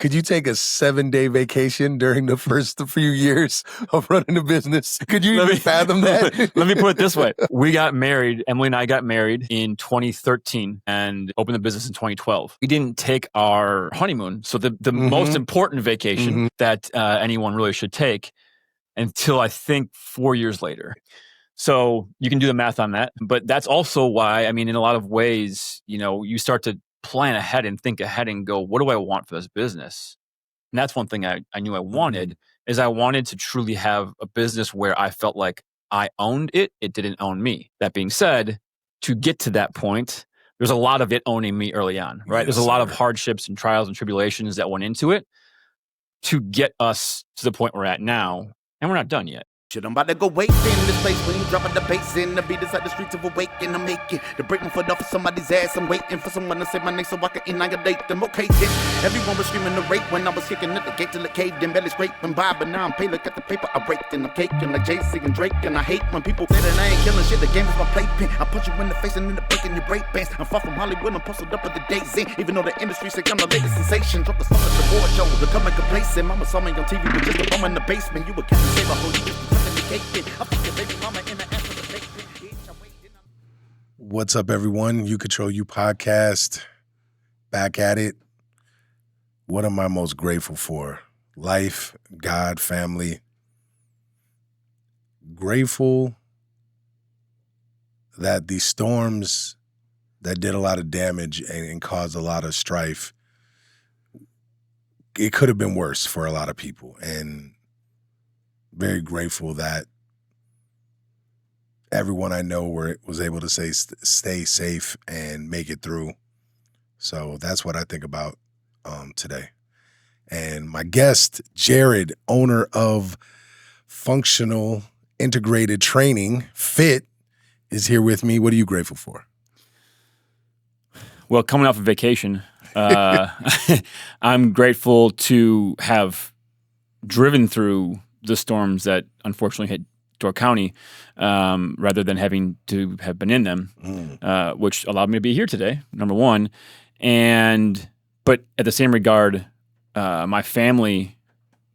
Could you take a 7-day vacation during the first few years of running a business? Could you even fathom that? Let me put it this way. We got married, Emily and I got married in 2013 and opened the business in 2012. We didn't take our honeymoon. So the most important vacation that anyone really should take until I think 4 years later. So you can do the math on that. But that's also why, I mean, in a lot of ways, you start to plan ahead and think ahead and go, what do I want for this business? And that's one thing I knew I wanted is I wanted to truly have a business where I felt like I owned it. It didn't own me. That being said, to get to that point, there's a lot of it owning me early on, right? Yes, there's a lot of hardships and trials and tribulations that went into it to get us to the point we're at now. And we're not done yet. Shit, I'm about to go wait in this place when you dropping the bass in. The beat inside the streets of awaken. I'm making to break my foot off of somebody's ass. I'm waiting for someone to say my name so I can annihilate them. Okay, then everyone was screaming the rape when I was kicking at the gate till it caved in. Belly scraping by, but now I'm paid. Look at the paper I raked and I'm caking like Jay-Z and Drake. And I hate when people say that I ain't killing shit. The game is my playpen. I punch you in the face and end up breaking your break bands. I'm far from Hollywood. I'm posted up at the days in. Even though the industry say I'm the latest sensation. Drop the song at the award show. Becoming complacent. Mama saw me on TV with just a bum in the basement. You a Captain Save a whole you. What's up, everyone? You Control You podcast. Back at it. What am I most grateful for? Life, God, family. Grateful that these storms that did a lot of damage and caused a lot of strife, it could have been worse for a lot of people. And very grateful that everyone I know was able to stay safe and make it through. So that's what I think about today. And my guest, Jared, owner of Functional Integrated Training, FIT, is here with me. What are you grateful for? Well, coming off of vacation, I'm grateful to have driven through the storms that unfortunately hit Door County, rather than having to have been in them, which allowed me to be here today, number one. But at the same regard, my family,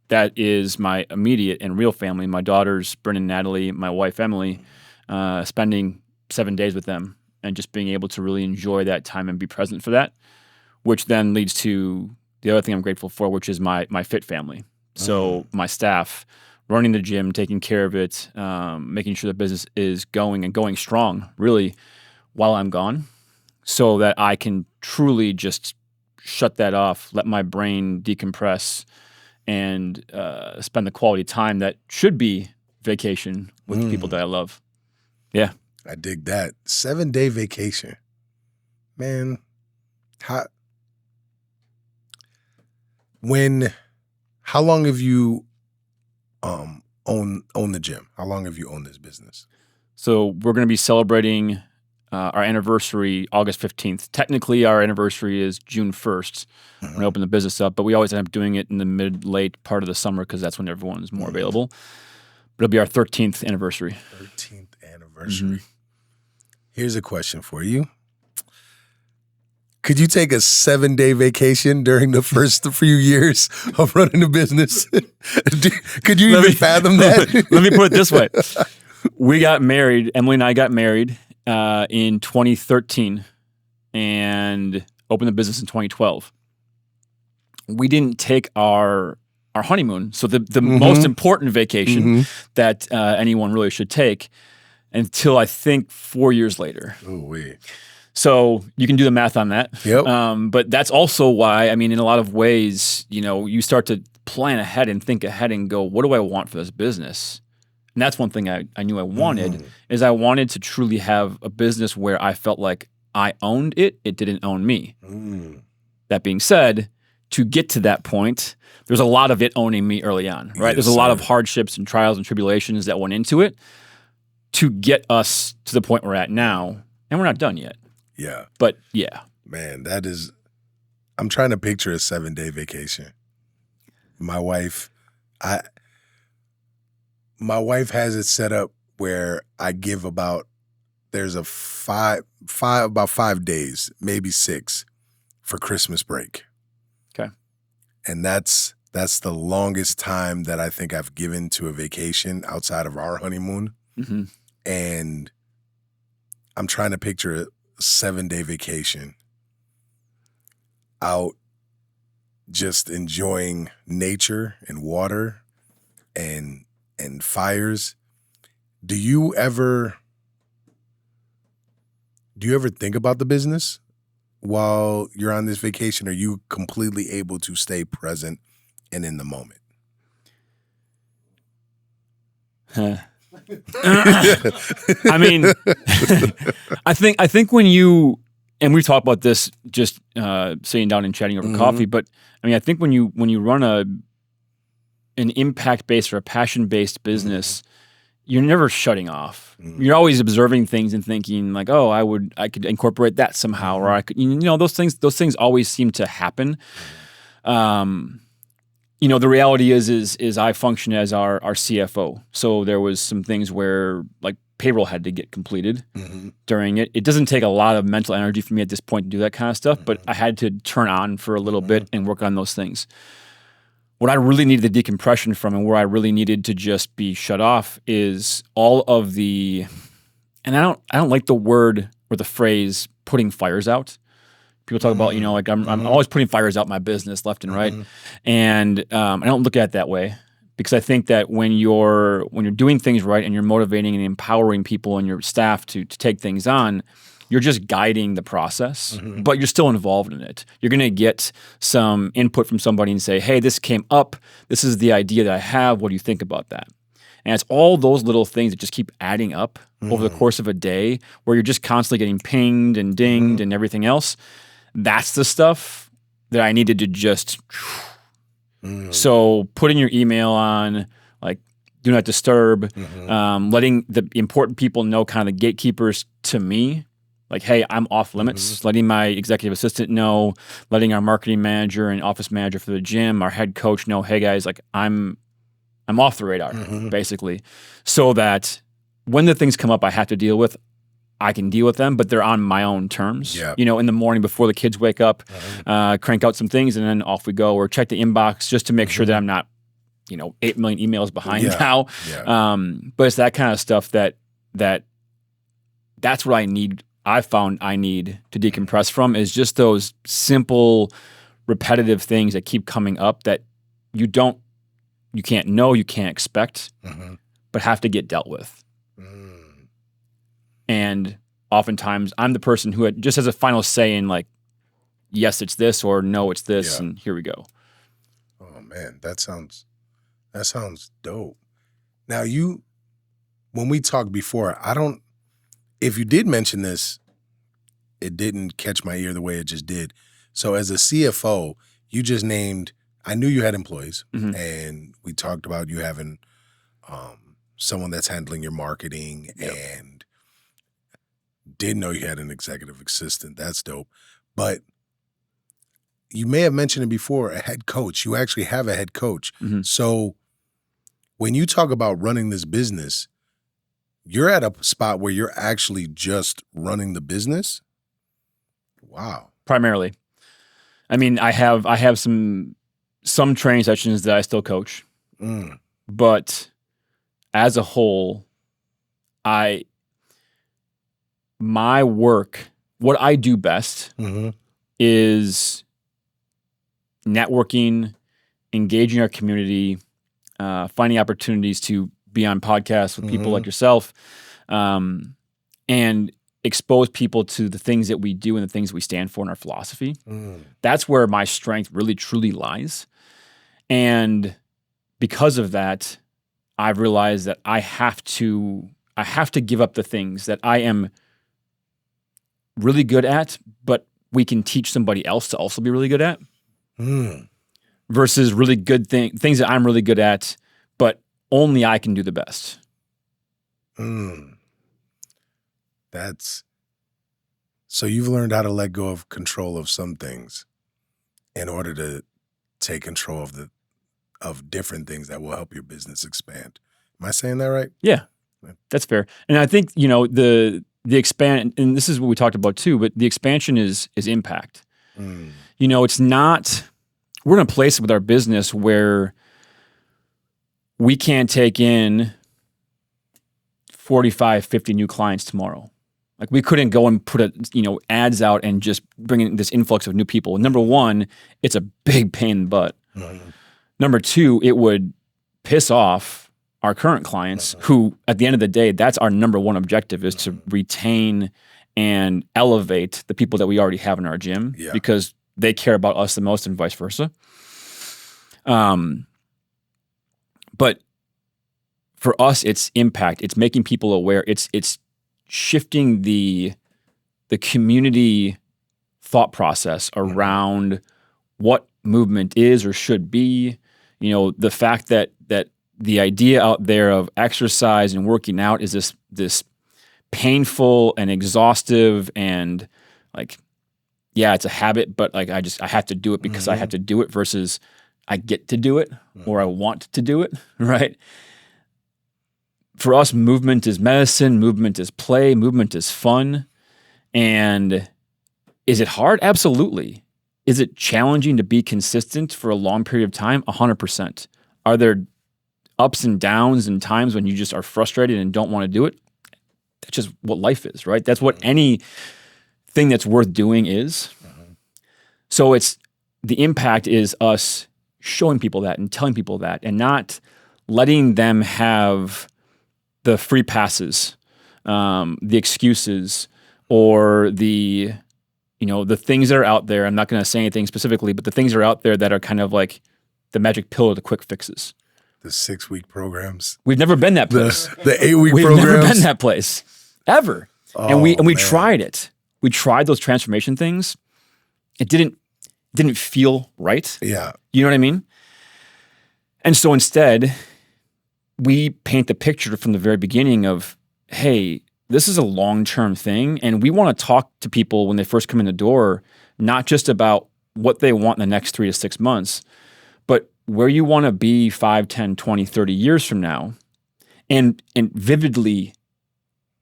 that is my immediate and real family, my daughters, Bryn and Natalie, my wife, Emily, spending 7 days with them and just being able to really enjoy that time and be present for that, which then leads to the other thing I'm grateful for, which is my FIT family. So my staff, running the gym, taking care of it, making sure the business is going and going strong, really, while I'm gone, so that I can truly just shut that off, let my brain decompress, and spend the quality time that should be vacation with the people that I love. Yeah. I dig that. 7-day vacation. Man, how long have you own the gym? How long have you owned this business? So we're going to be celebrating our anniversary August 15th. Technically, our anniversary is June 1st when I open the business up, but we always end up doing it in the late part of the summer because that's when everyone is more available. But it'll be our 13th anniversary. 13th anniversary. Here's a question for you. Could you take a 7-day vacation during the first few years of running a business? Could you even fathom that? Let me put it this way. We got married, Emily and I got married in 2013 and opened the business in 2012. We didn't take our honeymoon. So the most important vacation that anyone really should take until I think 4 years later. Ooh-wee. So you can do the math on that. Yep. But that's also why, I mean, in a lot of ways, you start to plan ahead and think ahead and go, what do I want for this business? And that's one thing I knew I wanted is I wanted to truly have a business where I felt like I owned it. It didn't own me. That being said, to get to that point, there's a lot of it owning me early on, right? Yes, there's a lot of hardships and trials and tribulations that went into it to get us to the point we're at now. And we're not done yet. Yeah. But yeah. Man, I'm trying to picture a 7-day vacation. My wife has it set up where I give there's about 5 days, maybe 6 for Christmas break. Okay. And that's the longest time that I think I've given to a vacation outside of our honeymoon. Mm-hmm. And I'm trying to picture a 7-day vacation out just enjoying nature and water and fires. Do you ever think about the business while you're on this vacation? Are you completely able to stay present and in the moment? I mean, I think when you, and we've talked about this just sitting down and chatting over coffee, but I mean, I think when you run an impact-based or a passion-based business, you're never shutting off. You're always observing things and thinking like, oh, I could incorporate that somehow, or I could, those things always seem to happen. The reality is I function as our CFO. So there was some things where like payroll had to get completed during it. It doesn't take a lot of mental energy for me at this point to do that kind of stuff, but I had to turn on for a little bit and work on those things. What I really needed the decompression from and where I really needed to just be shut off is all of the, and I don't like the word or the phrase putting fires out. People talk about, like I'm always putting fires out in my business left and right. And I don't look at it that way, because I think that when you're doing things right and you're motivating and empowering people and your staff to take things on, you're just guiding the process, but you're still involved in it. You're going to get some input from somebody and say, hey, this came up. This is the idea that I have. What do you think about that? And it's all those little things that just keep adding up over the course of a day, where you're just constantly getting pinged and dinged and everything else. That's the stuff that I needed to just. So putting your email on, like, do not disturb, letting the important people know, kind of the gatekeepers to me, like, hey, I'm off limits, letting my executive assistant know, letting our marketing manager and office manager for the gym, our head coach know, hey guys, like I'm off the radar, basically, so that when the things come up I have to deal with, I can deal with them, but they're on my own terms. Yeah. In the morning before the kids wake up, crank out some things and then off we go, or check the inbox just to make sure that I'm not, 8 million emails behind now. Yeah. But it's that kind of stuff that's what I need. I found I need to decompress from, is just those simple, repetitive things that keep coming up that you can't know, you can't expect, but have to get dealt with. And oftentimes I'm the person who just has a final say in, like, yes, it's this, or no, it's this, and here we go. Oh man, that sounds dope. Now when we talked before, if you did mention this, it didn't catch my ear the way it just did. So as a CFO, you just named, I knew you had employees, and we talked about you having someone that's handling your marketing, and didn't know you had an executive assistant. That's dope. But you may have mentioned it before, a head coach. You actually have a head coach. So when you talk about running this business, you're at a spot where you're actually just running the business? Wow. Primarily. I mean, I have some training sessions that I still coach. But as a whole, my work, what I do best is networking, engaging our community, finding opportunities to be on podcasts with people like yourself, and expose people to the things that we do and the things we stand for in our philosophy. That's where my strength really, truly lies. And because of that, I've realized that I have to give up the things that I am really good at, but we can teach somebody else to also be really good at, versus really good things that I'm really good at, but only I can do the best. So you've learned how to let go of control of some things in order to take control of different things that will help your business expand. Am I saying that right? Yeah, that's fair. And I think, the expand, and this is what we talked about too, but the expansion is impact. It's not we're in a place with our business where we can't take in 45, 50 new clients tomorrow. Like we couldn't go and put ads out and just bring in this influx of new people. Number one, it's a big pain in the butt. Number two, it would piss off our current clients who, at the end of the day, that's our number one objective is to retain and elevate the people that we already have in our gym because they care about us the most and vice versa. But for us, it's impact. It's making people aware. It's shifting the community thought process around what movement is or should be. The fact that the idea out there of exercise and working out is this painful and exhaustive and like, yeah, it's a habit, but like I have to do it because I have to do it versus I get to do it or I want to do it, right? For us, movement is medicine, movement is play, movement is fun. And is it hard? Absolutely. Is it challenging to be consistent for a long period of time? 100%. Are there ups and downs and times when you just are frustrated and don't want to do it? That's just what life is, right? That's what any thing that's worth doing is. So the impact is us showing people that and telling people that and not letting them have the free passes, the excuses, or the things that are out there. I'm not going to say anything specifically, but the things that are out there that are kind of like the magic pill or the quick fixes. The 6-week programs. We've never been that place. The 8-week We've programs. never been that place ever. Oh, and we man. tried it. We tried those transformation things. It didn't feel right. Yeah. You know what I mean? And so instead, we paint the picture from the very beginning of, hey, this is a long-term thing, and we want to talk to people when they first come in the door, not just about what they want in the next 3 to 6 months, but where you want to be 5, 10, 20, 30 years from now, and vividly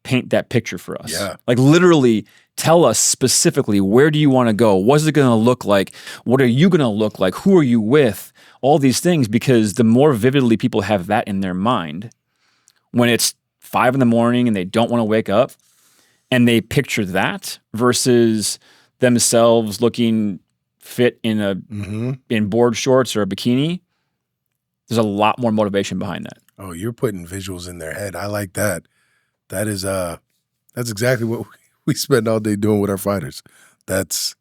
paint that picture for us. Yeah. Like literally tell us specifically, where do you want to go? What's it going to look like? What are you going to look like? Who are you with? All these things, because the more vividly people have that in their mind, when it's 5 a.m. and they don't want to wake up and they picture that versus themselves looking fit in in board shorts or a bikini, there's a lot more motivation behind that. Oh, you're putting visuals in their head. I like that. That is that's exactly what we spend all day doing with our fighters. That's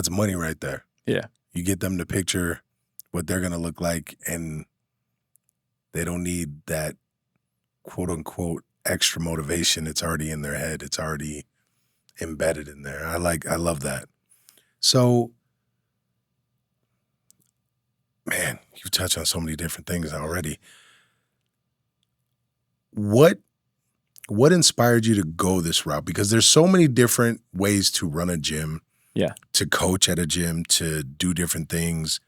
money right there. Yeah. You get them to picture what they're going to look like, and they don't need that quote unquote extra motivation. It's already in their head. It's already embedded in there. I love that. So, man, you've touched on so many different things already. What inspired you to go this route? Because there's so many different ways to run a gym, to coach at a gym, to do different things,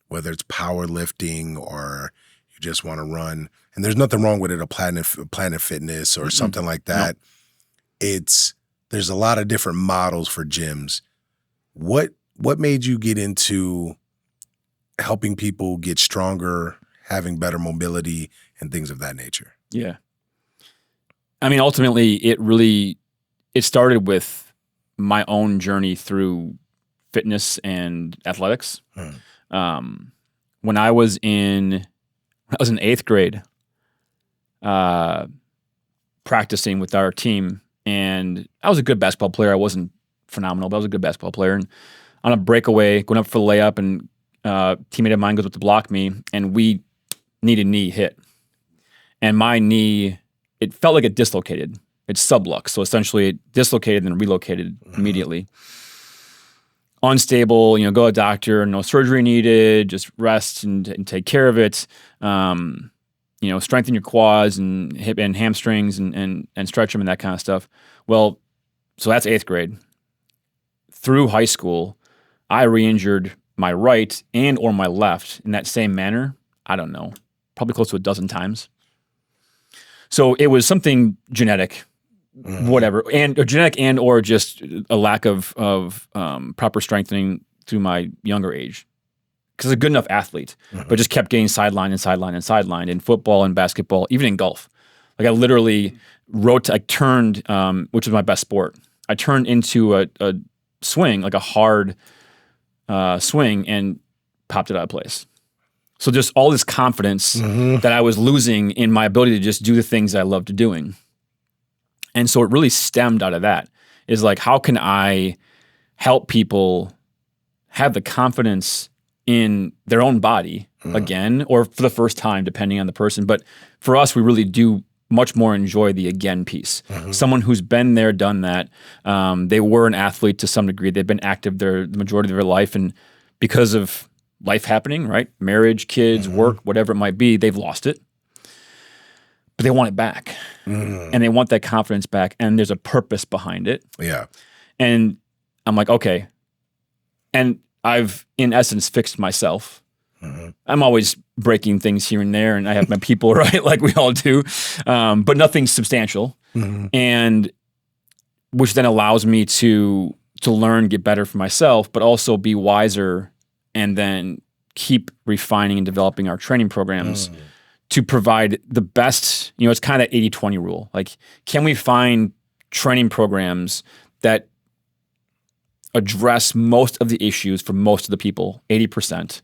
whether it's powerlifting or you just want to run. And there's nothing wrong with it, a Planet Fitness or something like that. No. There's a lot of different models for gyms. What made you get into helping people get stronger, having better mobility, and things of that nature? Yeah. I mean, ultimately, it started with my own journey through fitness and athletics. When I was in 8th grade, practicing with our team, and I was a good basketball player. I wasn't phenomenal, but I was a good basketball player. And on a breakaway, going up for the layup, and a teammate of mine goes up to block me, and we need a knee hit. And my knee, it felt like it dislocated. It's sublux. So essentially it dislocated and relocated immediately. Unstable, go to a doctor, no surgery needed, just rest and take care of it. Strengthen your quads and hip and hamstrings and stretch them and that kind of stuff. Well, so that's 8th grade. Through high school, I re-injured my right and or my left in that same manner. I don't know, probably close to a dozen times. So it was something genetic, whatever, or genetic and or just a lack of proper strengthening through my younger age. because I was a good enough athlete, but just kept getting sidelined and sidelined and sidelined in football and basketball, even in golf. Like I literally turned, which was my best sport. I turned into a swing, like a hard swing, and popped it out of place. So just all this confidence that I was losing in my ability to just do the things I loved doing. And so it really stemmed out of that, is like, how can I help people have the confidence in their own body again, or for the first time, depending on the person. But for us, we really do much more enjoy the again piece. Someone who's been there, done that. They were an athlete to some degree. They've been active the majority of their life. And because of life happening, right? Marriage, kids, work, whatever it might be, they've lost it. But they want it back. And they want that confidence back. And there's a purpose behind it. Yeah. And I'm like, okay. And I've, in essence, fixed myself. I'm always breaking things here and there, and I have my people, right? Like we all do. But nothing substantial. And which then allows me to learn, get better for myself, but also be wiser, and then keep refining and developing our training programs to provide the best, it's kind of that 80-20 rule. Like, can we find training programs that address most of the issues for most of the people, 80%,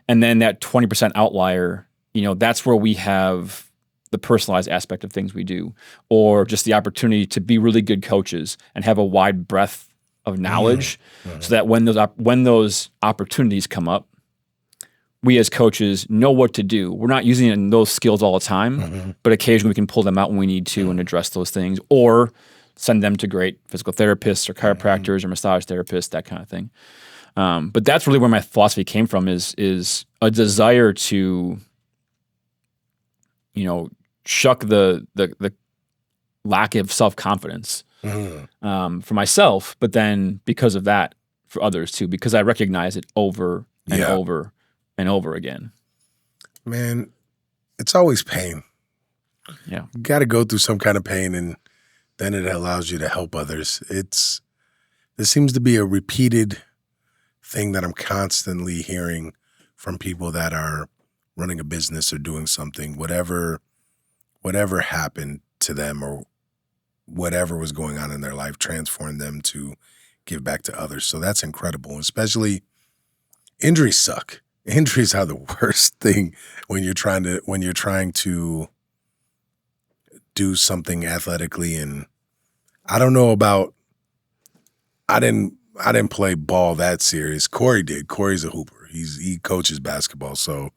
and then that 20% outlier, that's where we have the personalized aspect of things we do, or just the opportunity to be really good coaches and have a wide breadth of knowledge, so that when those opportunities come up, we as coaches know what to do. We're not using those skills all the time, but occasionally we can pull them out when we need to and address those things, or send them to great physical therapists or chiropractors or massage therapists, that kind of thing. But that's really where my philosophy came from, is a desire to, shuck the lack of self-confidence for myself, but then because of that for others too, because I recognize it over and over and over again. Man, it's always pain. Yeah. You got to go through some kind of pain, and then it allows you to help others. There seems to be a repeated thing that I'm constantly hearing from people that are running a business or doing something, whatever happened to them or whatever was going on in their life, transformed them to give back to others. So that's incredible. Especially, injuries suck. Injuries are the worst thing when you're trying to do something athletically. And I don't know about, I didn't play ball that serious. Corey did. Corey's a hooper. He coaches basketball. So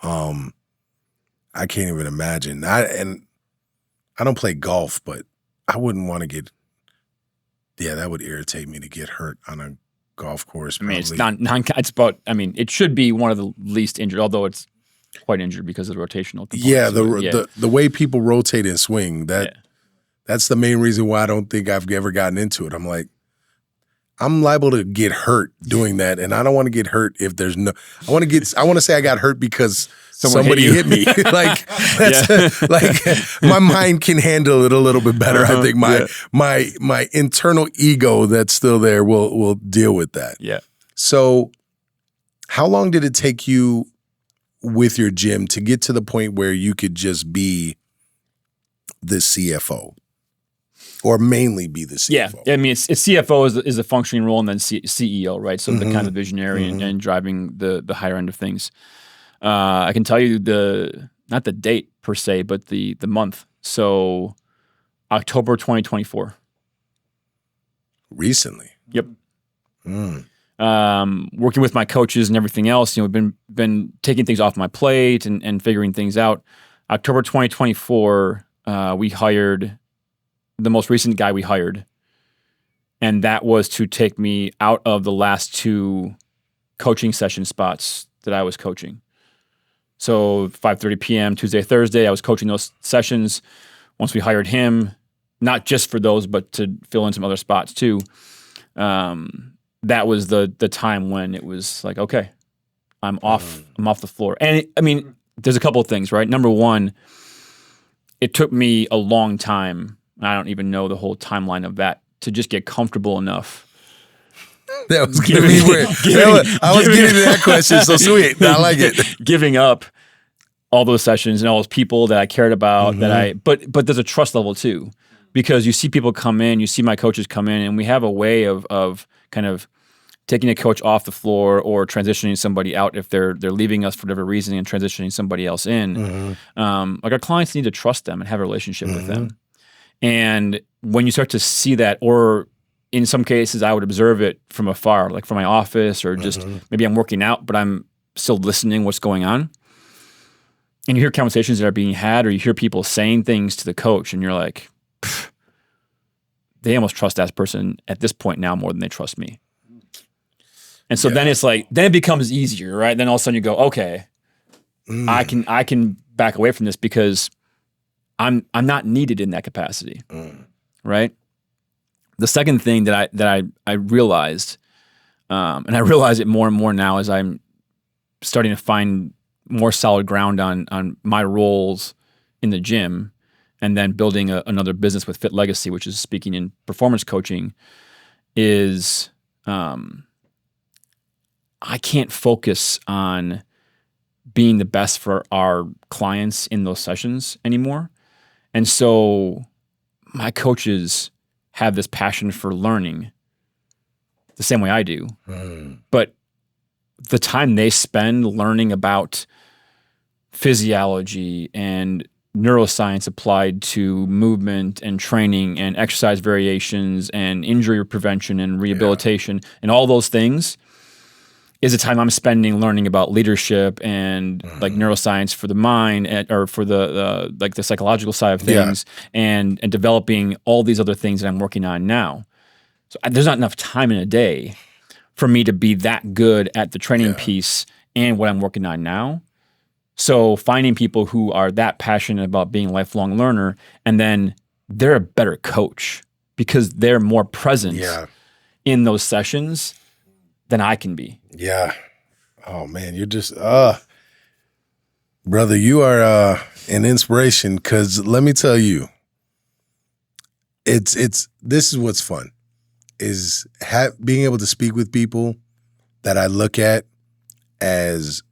I can't even imagine. I don't play golf, but I wouldn't want to that would irritate me to get hurt on a golf course. Probably. I mean, it's about, it should be one of the least injured, although it's quite injured because of the rotational component. Yeah, the way people rotate and swing, that's the main reason why I don't think I've ever gotten into it. I'm like, I'm liable to get hurt doing that, and I don't want to get hurt if there's no. I want to say I got hurt because somebody hit me. Like that's like my mind can handle it a little bit better. I think my internal ego that's still there will deal with that. Yeah. So, how long did it take you with your gym to get to the point where you could just be the CFO? Or mainly be the CFO. Yeah, I mean, it's CFO is a functioning role, and then CEO, right? So the kind of visionary and driving the higher end of things. I can tell you not the date per se, but the month. So October 2024. Recently. Yep. Working with my coaches and everything else, we've been taking things off my plate and figuring things out. October 2024, we hired the most recent guy we hired, and that was to take me out of the last 2 coaching session spots that I was coaching. So 5:30 p.m. Tuesday, Thursday, I was coaching those sessions. Once we hired him, not just for those, but to fill in some other spots too, that was the time when it was like, okay, I'm off the floor. And there's a couple of things, right? Number one, it took me a long time, I don't even know the whole timeline of that, to just get comfortable enough That was giving me weird. I was getting to that question. So sweet. I like it. Giving up all those sessions and all those people that I cared about, but there's a trust level too, because you see people come in, you see my coaches come in, and we have a way of kind of taking a coach off the floor or transitioning somebody out if they're leaving us for whatever reason and transitioning somebody else in. Like our clients need to trust them and have a relationship with them. And when you start to see that, or in some cases I would observe it from afar, like from my office, or just maybe I'm working out, but I'm still listening what's going on. And you hear conversations that are being had, or you hear people saying things to the coach, and you're like, they almost trust that person at this point now more than they trust me. And so then it's like, then it becomes easier, right? Then all of a sudden you go, okay, I can back away from this because I'm not needed in that capacity, right? The second thing that I realized, and I realize it more and more now as I'm starting to find more solid ground on my roles in the gym, and then building another business with Fit Legacy, which is speaking in performance coaching, is I can't focus on being the best for our clients in those sessions anymore. And so my coaches have this passion for learning the same way I do. But the time they spend learning about physiology and neuroscience applied to movement and training and exercise variations and injury prevention and rehabilitation and all those things is the time I'm spending learning about leadership and like neuroscience for the mind, or for the like the psychological side of things, and developing all these other things that I'm working on now. So there's not enough time in a day for me to be that good at the training piece and what I'm working on now. So finding people who are that passionate about being a lifelong learner, and then they're a better coach because they're more present in those sessions than I can be. Yeah. Oh man, you're just brother, you are an inspiration, because let me tell you, it's this is what's fun, is being able to speak with people that I look at as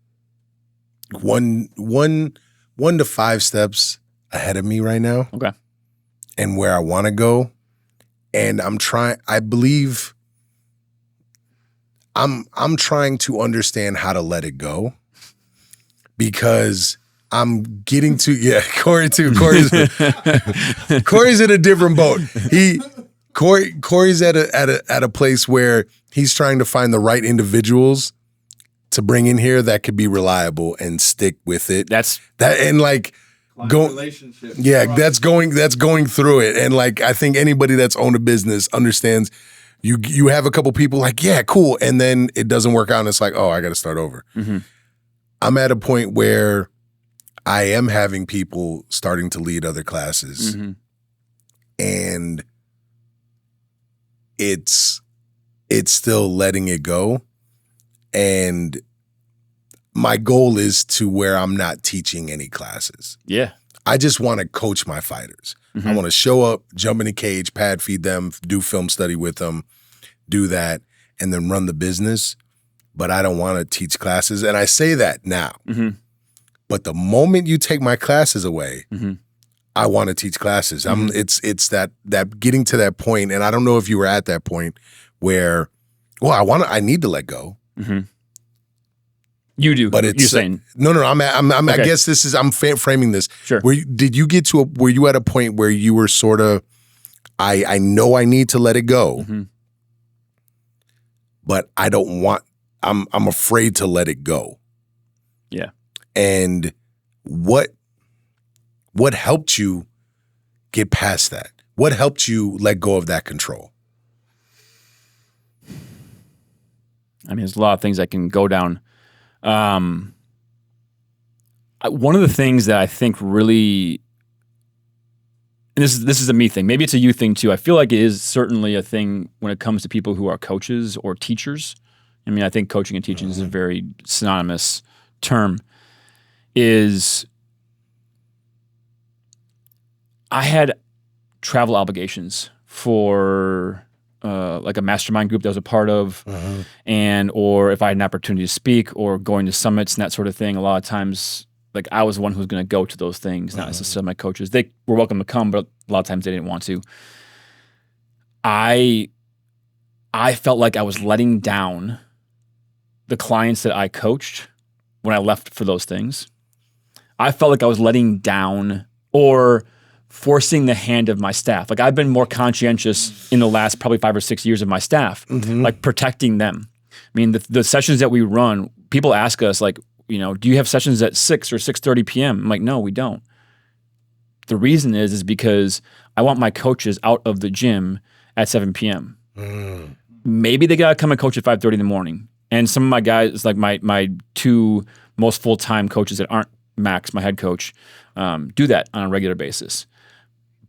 one to 5 steps ahead of me right now. Okay. And where I want to go. And I believe I'm trying to understand how to let it go, because I'm getting to Corey too. Corey's in a different boat. Corey's at a place where he's trying to find the right individuals to bring in here that could be reliable and stick with it. Relationship. Yeah, that's going through it. And like, I think anybody that's owned a business understands you have a couple people like, yeah, cool. And then it doesn't work out and it's like, oh, I got to start over. I'm at a point where I am having people starting to lead other classes. And it's still letting it go. And my goal is to where I'm not teaching any classes. Yeah. I just want to coach my fighters. I want to show up, jump in a cage, pad feed them, do film study with them, do that, and then run the business. But I don't want to teach classes. And I say that now. But the moment you take my classes away, I want to teach classes. It's that getting to that point, and I don't know if you were at that point where, well, I need to let go. You do, but it's you're saying no. I'm okay. I guess this is I'm framing this. Sure. Did you get to were you at a point where you were sort of, I know I need to let it go, but I don't want. I'm afraid to let it go. Yeah. And what helped you get past that? What helped you let go of that control? I mean, there's a lot of things I can go down. One of the things that I think really, and this is a me thing, maybe it's a you thing too. I feel like it is certainly a thing when it comes to people who are coaches or teachers. I mean, I think coaching and teaching is a very synonymous term. Is I had travel obligations for like a mastermind group that I was a part of, or if I had an opportunity to speak or going to summits and that sort of thing, a lot of times, like I was the one who was going to go to those things, not necessarily my coaches. They were welcome to come, but a lot of times they didn't want to. I felt like I was letting down the clients that I coached when I left for those things. I felt like I was letting down or forcing the hand of my staff. Like I've been more conscientious in the last probably 5 or 6 years of my staff, like protecting them. I mean, the sessions that we run, people ask us like, do you have sessions at 6 or 6:30 p.m.? I'm like, no, we don't. The reason is because I want my coaches out of the gym at 7 p.m. Maybe they got to come and coach at 5:30 in the morning. And some of my guys, like my 2 most full-time coaches that aren't Max, my head coach, do that on a regular basis.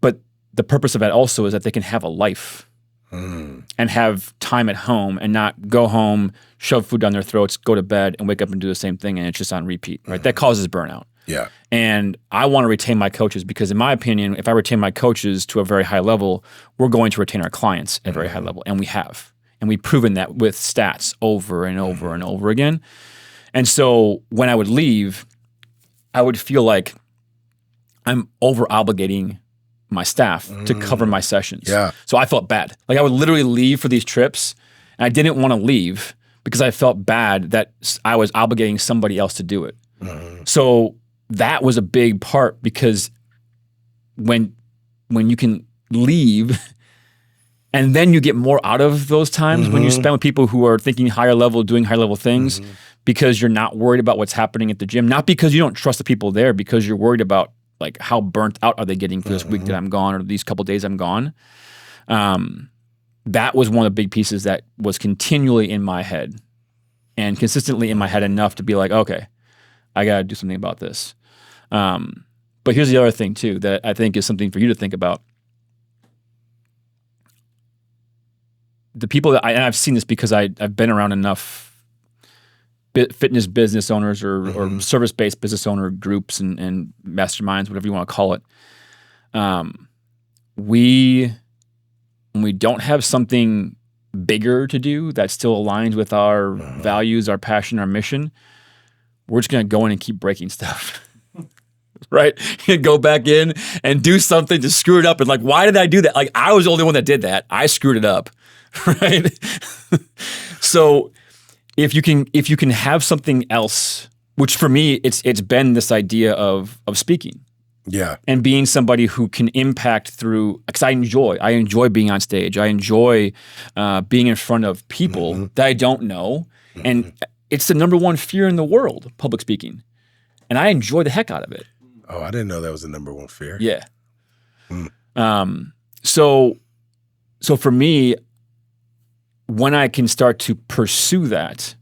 But the purpose of that also is that they can have a life and have time at home and not go home, shove food down their throats, go to bed, and wake up and do the same thing, and it's just on repeat, right? That causes burnout. Yeah. And I want to retain my coaches because in my opinion, if I retain my coaches to a very high level, we're going to retain our clients at a very high level, and we have. And we've proven that with stats over and over and over again. And so when I would leave, I would feel like I'm over-obligating my staff to cover my sessions. Yeah. So I felt bad. Like I would literally leave for these trips, and I didn't want to leave because I felt bad that I was obligating somebody else to do it. So that was a big part because when you can leave and then you get more out of those times when you spend with people who are thinking higher level, doing higher level things because you're not worried about what's happening at the gym, not because you don't trust the people there, because you're worried about like how burnt out are they getting for this week that I'm gone or these couple days I'm gone. That was one of the big pieces that was continually in my head and consistently in my head enough to be like, okay, I got to do something about this. But here's the other thing too, that I think is something for you to think about. The people that and I've seen this because I've been around enough fitness business owners or service-based business owner groups and masterminds, whatever you want to call it. When we don't have something bigger to do that still aligns with our values, our passion, our mission, we're just going to go in and keep breaking stuff. Right? You go back in and do something to screw it up. And like, why did I do that? Like, I was the only one that did that. I screwed it up. Right? So if you can have something else, which for me, it's been this idea of speaking. Yeah. And being somebody who can impact through, because I enjoy being on stage. I enjoy being in front of people that I don't know. And it's the number one fear in the world, public speaking. And I enjoy the heck out of it. Oh, I didn't know that was the number one fear. Yeah. So for me, when I can start to pursue that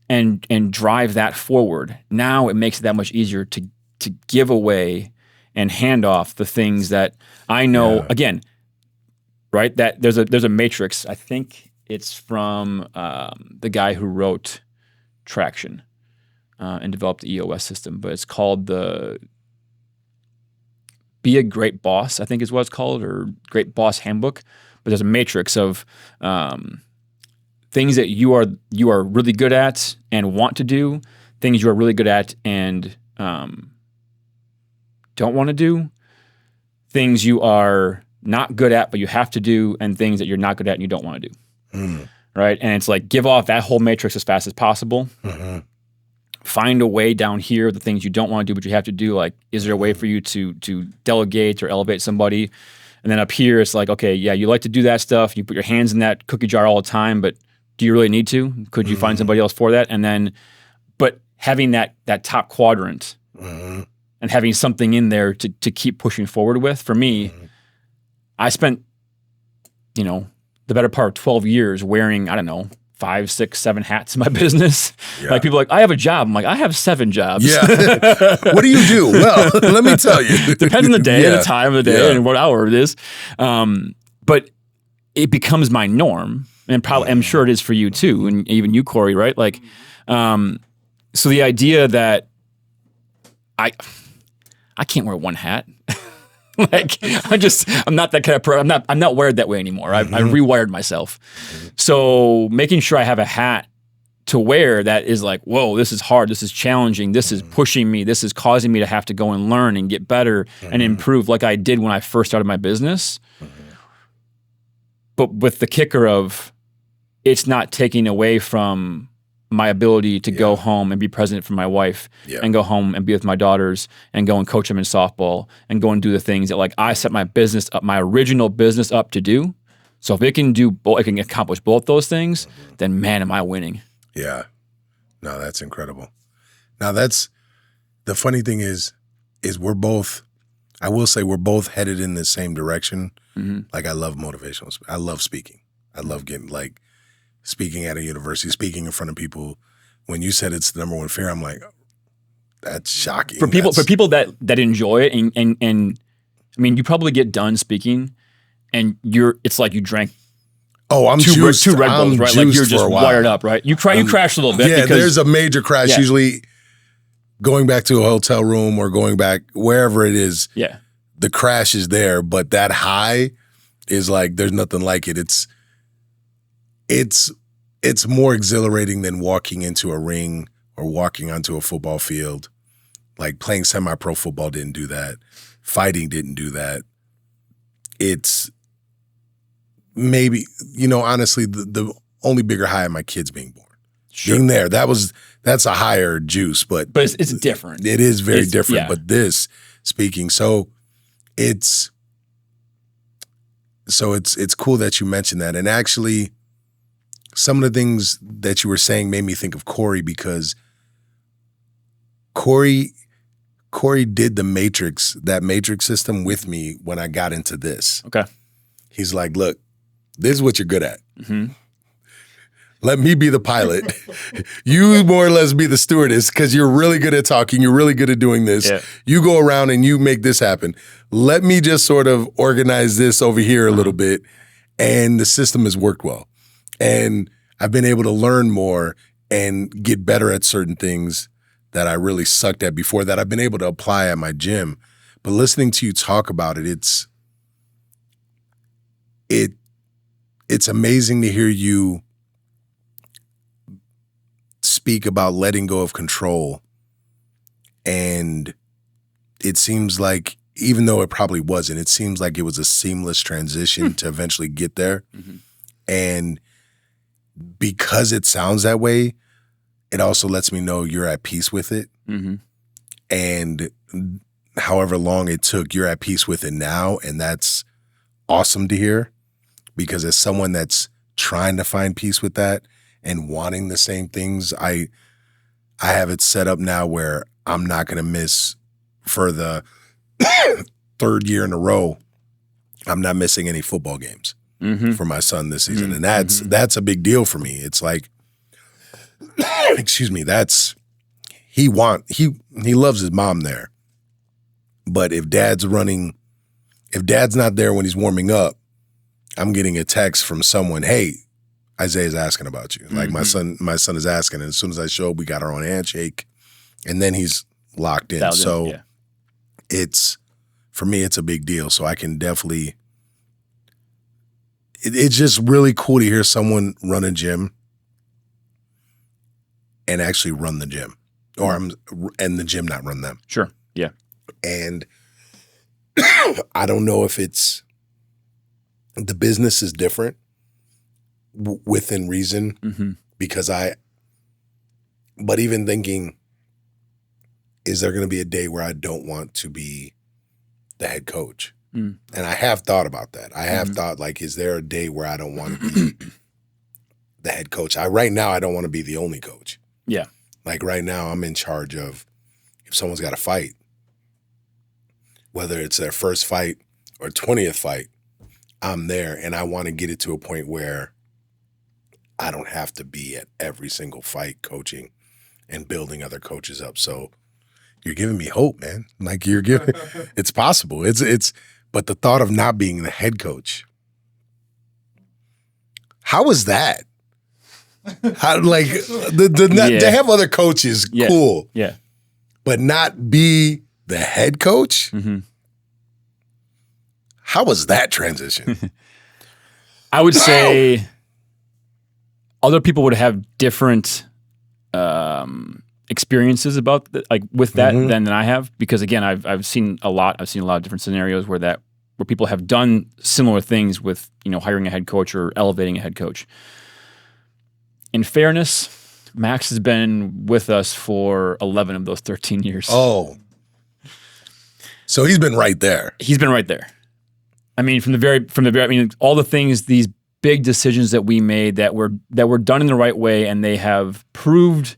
and drive that forward, now it makes it that much easier to give away and hand off the things that I know, again, right? That there's a matrix. I think it's from the guy who wrote Traction and developed the EOS system, but it's called the Be a Great Boss, I think is what it's called, or Great Boss Handbook. But there's a matrix of things that you are really good at and want to do, things you are really good at and don't want to do, things you are not good at but you have to do, and things that you're not good at and you don't want to do. Right? And it's like, give off that whole matrix as fast as possible. Find a way down here, the things you don't want to do but you have to do. Like, is there a way for you to delegate or elevate somebody? And then up here, it's like, okay, yeah, you like to do that stuff. You put your hands in that cookie jar all the time, but do you really need to? Could you find somebody else for that? And then, but having that top quadrant and having something in there to keep pushing forward with. For me, I spent, the better part of 12 years wearing, 5, 6, 7 hats in my business. Yeah. Like, people are like, I have a job. I'm like, I have 7 jobs. Yeah. What do you do? Well, let me tell you. Depends on the day and the time of the day and what hour it is. But it becomes my norm. And probably, I'm sure it is for you too. And even you, Corey, right? Like, so the idea that I can't wear one hat. Like I'm not that kind of I'm not wired that way anymore. I rewired myself. So making sure I have a hat to wear that is like, whoa, this is hard, this is challenging, this is pushing me, this is causing me to have to go and learn and get better and improve like I did when I first started my business. But with the kicker of it's not taking away from my ability to go home and be present for my wife and go home and be with my daughters and go and coach them in softball and go and do the things that like I set my business up, my original business up to do. So if it can do both, it can accomplish both those things, then man, am I winning. Yeah. No, that's incredible. Now that's the funny thing is we're both, I will say we're both headed in the same direction. Like I love motivational. I love speaking. I love getting like speaking at a university, speaking in front of people. When you said it's the number one fear, I'm like, that's shocking. For people that enjoy it and I mean, you probably get done speaking and it's like you drank I'm two juiced. Red Bulls, right? Like you're just wired up, right? You crash a little bit. Yeah, because, there's a major crash. Usually going back to a hotel room or going back wherever it is. Yeah. The crash is there, but that high is like there's nothing like it. It's more exhilarating than walking into a ring or walking onto a football field. Like playing semi-pro football didn't do that. Fighting didn't do that. It's maybe, honestly, the only bigger high of my kids being born. Sure. Being there, that's a higher juice, but it's different. It is very different. Yeah. But this speaking, so it's cool that you mentioned that. And actually, some of the things that you were saying made me think of Corey because Corey did that matrix system with me when I got into this. Okay. He's like, look, this is what you're good at. Let me be the pilot. You more or less be the stewardess because you're really good at talking. You're really good at doing this. Yeah. You go around and you make this happen. Let me just sort of organize this over here a little bit. And the system has worked well. And I've been able to learn more and get better at certain things that I really sucked at before that I've been able to apply at my gym. But listening to you talk about it, it's amazing to hear you speak about letting go of control. And it seems like, even though it probably wasn't, it seems like it was a seamless transition to eventually get there. And because it sounds that way, it also lets me know you're at peace with it. And however long it took, you're at peace with it now. And that's awesome to hear because as someone that's trying to find peace with that and wanting the same things, I have it set up now where I'm not going to miss for the third year in a row. I'm not missing any football games for my son this season. And that's a big deal for me. It's like, excuse me, he loves his mom there. But if dad's not there when he's warming up, I'm getting a text from someone, hey, Isaiah's asking about you. Like my son is asking. And as soon as I show up, we got our own handshake. And then he's locked in. It's, for me, it's a big deal. So I can definitely, it's just really cool to hear someone run a gym and actually run the gym. And the gym not run them. Sure. Yeah. And I don't know if the business is different within reason because but even thinking, is there going to be a day where I don't want to be the head coach? And I have thought about that. I have thought, like, is there a day where I don't want to be the head coach? Right now, I don't want to be the only coach. Yeah. Like right now, I'm in charge of if someone's got a fight, whether it's their first fight or 20th fight, I'm there. And I want to get it to a point where I don't have to be at every single fight coaching and building other coaches up. So you're giving me hope, man. Like you're giving, it's possible. But the thought of not being the head coach, how is that? How, like to have other coaches, cool. Yeah. But not be the head coach? How was that transition? I would say other people would have different experiences about with that than I have, because again, I've seen a lot. I've seen a lot of different scenarios where people have done similar things with hiring a head coach or elevating a head coach. In fairness, Max has been with us for 11 of those 13 years. Oh, so he's been right there. He's been right there. I mean, from the very, I mean, all the things, these big decisions that we made that were done in the right way, and they have proved,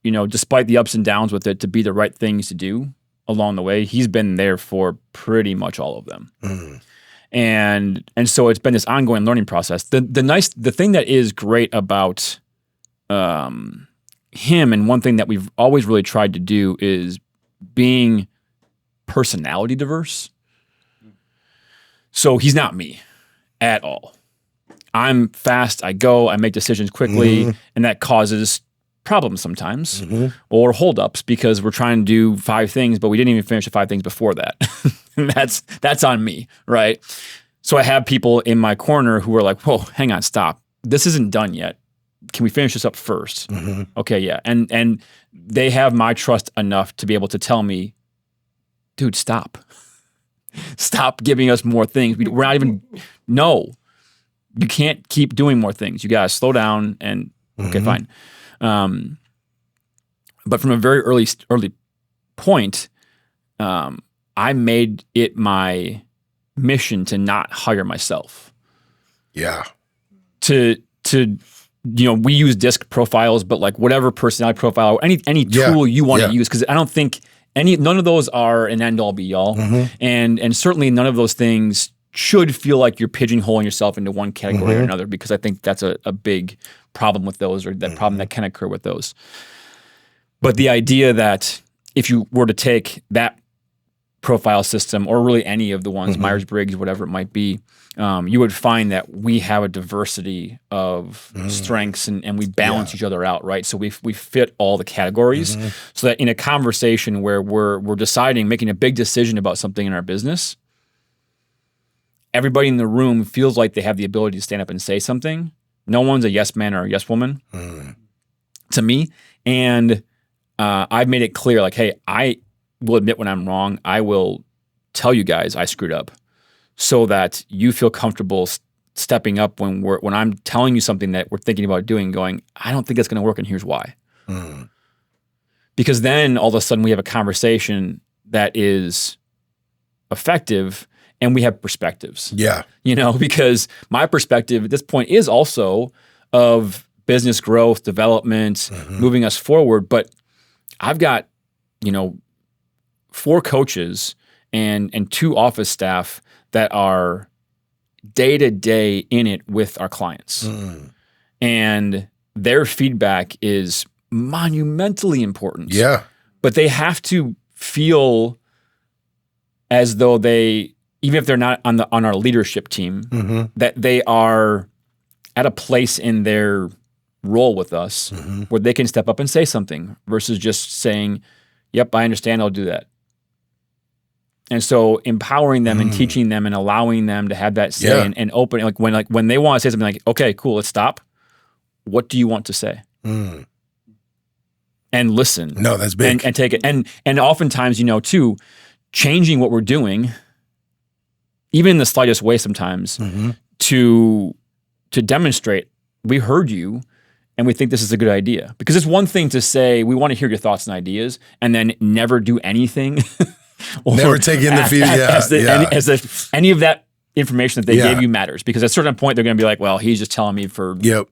despite the ups and downs with it, to be the right things to do along the way. He's been there for pretty much all of them. And so it's been this ongoing learning process. The thing that is great about him, and one thing that we've always really tried to do, is being personality diverse. So he's not me at all. I'm fast, I go, I make decisions quickly, and that causes problems sometimes, or holdups, because we're trying to do 5 things, but we didn't even finish the 5 things before that. And that's on me, right? So I have people in my corner who are like, whoa, hang on, stop. This isn't done yet. Can we finish this up first? Okay, yeah. And they have my trust enough to be able to tell me, dude, stop. Stop giving us more things. We're not even, no. You can't keep doing more things. You got to slow down and, okay, fine. But from a very early point, I made it my mission to not hire myself. Yeah. To we use disc profiles, but like whatever personality profile, any tool you want to use, because I don't think none of those are an end all be all, and certainly none of those things should feel like you're pigeonholing yourself into one category or another, because I think that's a big problem with those, or that problem that can occur with those. But the idea that if you were to take that profile system, or really any of the ones, Myers-Briggs, whatever it might be, you would find that we have a diversity of strengths, and we balance each other out, right? So we fit all the categories, so that in a conversation where we're deciding, making a big decision about something in our business, everybody in the room feels like they have the ability to stand up and say something. No one's a yes man or a yes woman to me. And I've made it clear, like, hey, I will admit when I'm wrong. I will tell you guys I screwed up, so that you feel comfortable stepping up when I'm telling you something that we're thinking about doing, going, I don't think that's going to work, and here's why. Because then all of a sudden we have a conversation that is effective, and we have perspectives. Yeah. Because my perspective at this point is also of business growth, development, moving us forward. But I've got, 4 coaches and 2 office staff that are day-to-day in it with our clients. And their feedback is monumentally important. Yeah. But they have to feel as though they, even if they're not on our leadership team, that they are at a place in their role with us where they can step up and say something, versus just saying, yep, I understand, I'll do that. And so empowering them and teaching them and allowing them to have that say, and open, when they want to say something, like, okay, cool, let's stop. What do you want to say? And listen. No, that's big. And take it. And oftentimes, too, changing what we're doing, even in the slightest way sometimes, to demonstrate, we heard you and we think this is a good idea. Because it's one thing to say, we want to hear your thoughts and ideas, and then never do anything. Never take in the feed, as if any of that information that they gave you matters. Because at a certain point, they're going to be like, well, he's just telling me for the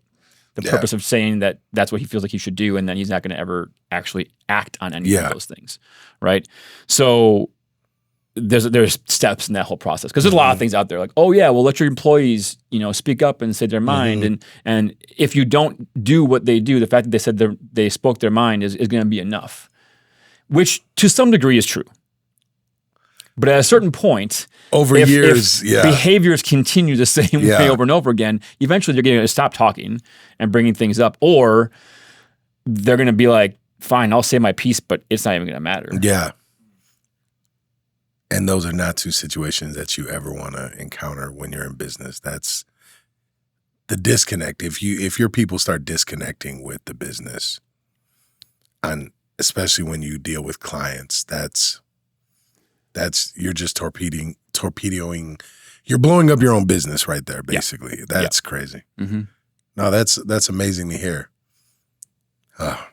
purpose of saying that that's what he feels like he should do, and then he's not going to ever actually act on any of those things, right? So there's steps in that whole process, because there's a lot of things out there like, oh yeah, well, let your employees speak up and say their mind, and if you don't do what they do, the fact that they said they spoke their mind is going to be enough, which to some degree is true. But at a certain point, if behaviors continue the same way over and over again, eventually they're going to stop talking and bringing things up, or they're going to be like, fine, I'll say my piece, but it's not even going to matter. Yeah. And those are not two situations that you ever want to encounter when you're in business. That's the disconnect. If your people start disconnecting with the business, and especially when you deal with clients, that's you're just torpedoing. You're blowing up your own business right there, basically. Yeah. That's crazy. Mm-hmm. No, that's amazing to hear. I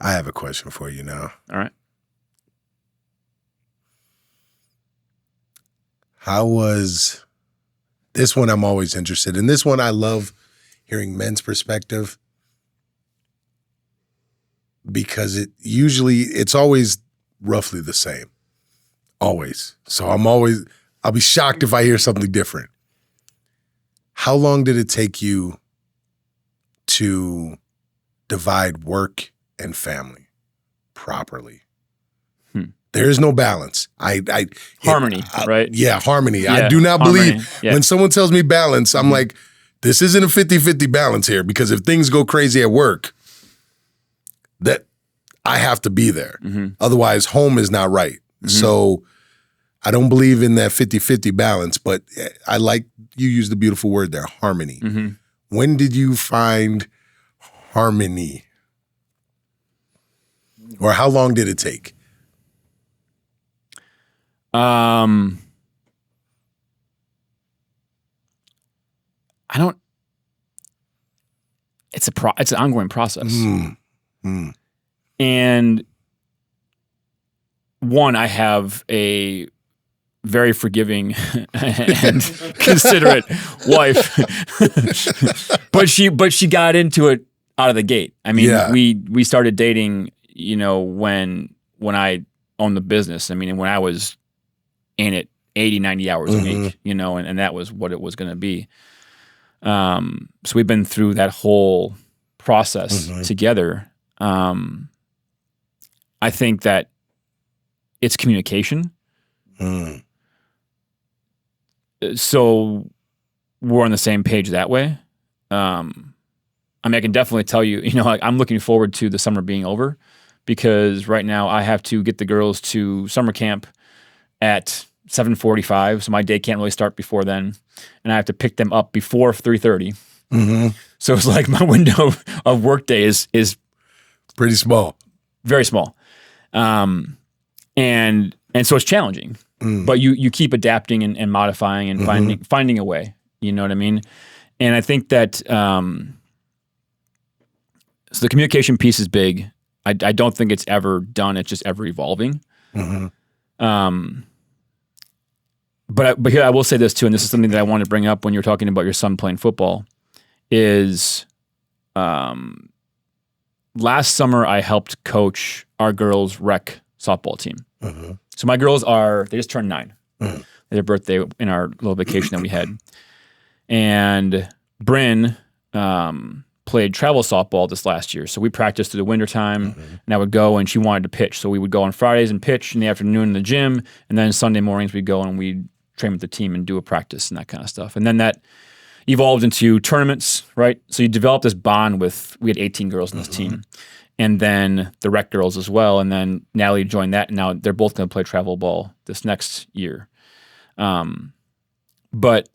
have a question for you now. All right. How was this one? I'm always interested in this one. I love hearing men's perspective because it's always roughly the same. Always. So I'll be shocked if I hear something different. How long did it take you to divide work and family properly? There is no balance. Harmony, right? Yeah, harmony. Yeah, I do not believe when someone tells me balance, I'm like, this isn't a 50-50 balance here, because if things go crazy at work, that I have to be there. Otherwise, home is not right. So I don't believe in that 50-50 balance, but I like you used the beautiful word there, harmony. When did you find harmony? Or how long did it take? It's an ongoing process. And one, I have a very forgiving and considerate wife, but she got into it out of the gate. I mean, we started dating, when I owned the business. I mean, and when I was in it 80, 90 hours a week, and that was what it was going to be. So we've been through that whole process together. I think that it's communication. So we're on the same page that way. I mean, I can definitely tell you, I'm looking forward to the summer being over, because right now I have to get the girls to summer camp at 7:45, so my day can't really start before then, and I have to pick them up before 3:30. So it's like my window of work day is pretty small, very small, and so it's challenging. But you keep adapting and modifying and finding a way. You know what I mean? And I think that so the communication piece is big. I don't think it's ever done. It's just ever evolving. But here I will say this too, and this is something that I want to bring up when you're talking about your son playing football, is last summer I helped coach our girls' rec softball team. So my girls they just turned 9. They had their birthday in our little vacation that we had. And Bryn played travel softball this last year. So we practiced through the wintertime, and I would go, and she wanted to pitch. So we would go on Fridays and pitch in the afternoon in the gym, and then Sunday mornings we'd go and we'd train with the team and do a practice and that kind of stuff. And then that evolved into tournaments, right? So you develop this bond we had 18 girls in this team. And then the rec girls as well. And then Natalie joined that, and now they're both going to play travel ball this next year. But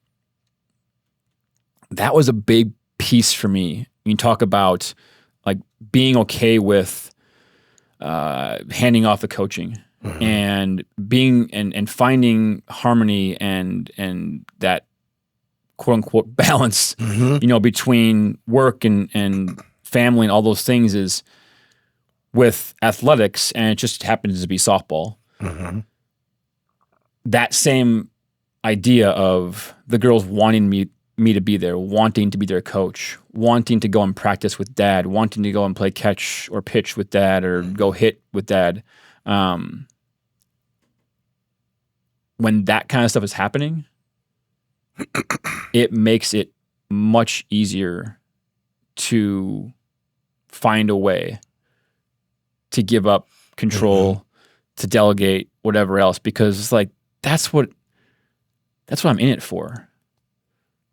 that was a big piece for me. You talk about like being okay with handing off the coaching and being and finding harmony and that quote unquote balance, between work and family and all those things is with athletics, and it just happens to be softball. That same idea of the girls wanting me to be there, wanting to be their coach, wanting to go and practice with dad, wanting to go and play catch or pitch with dad or go hit with dad. When that kind of stuff is happening, it makes it much easier to find a way to give up control, to delegate, whatever else, because it's like that's what I'm in it for.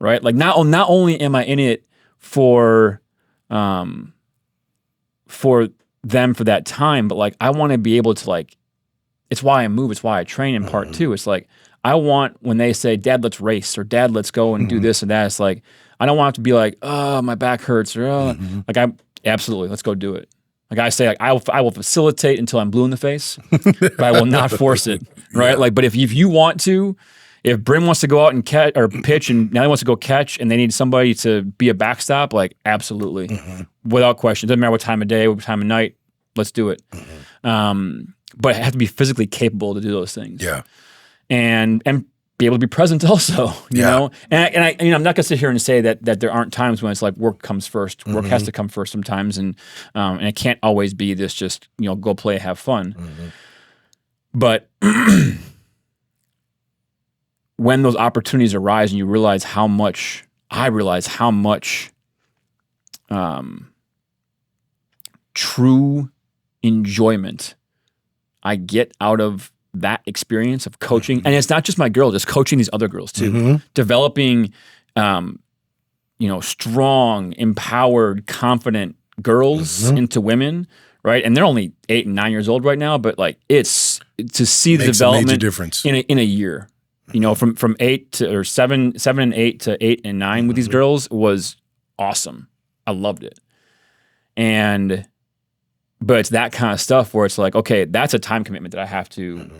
Right? Like not only am I in it for them for that time, but like I want to be able to like it's why I move. It's why I train in part too. It's like, I want, when they say, Dad, let's race, or Dad, let's go and do this or that, it's like, I don't want it to be like, oh, my back hurts, or like, absolutely, let's go do it. Like I say, like, I will facilitate until I'm blue in the face, but I will not force it, right? Yeah. Like, but if you want to, if Bryn wants to go out and catch or pitch, and Nelly wants to go catch, and they need somebody to be a backstop, like, absolutely, without question. It doesn't matter what time of day, what time of night, let's do it. But I have to be physically capable to do those things. Yeah. And be able to be present also, you know? And I, I'm not gonna sit here and say that there aren't times when it's like work comes first. Work has to come first sometimes, and it can't always be this just, go play, have fun. But when those opportunities arise and you realize how much true enjoyment I get out of that experience of coaching, and it's not just my girls, it's coaching these other girls too, developing, strong, empowered, confident girls into women, right? And they're only 8 and 9 years old right now, but like, it's to see the development a major difference in a year, from 8 to, or 7 and 8 to 8 and 9 with these girls was awesome. I loved it. But it's that kind of stuff where it's like, okay, that's a time commitment that I have to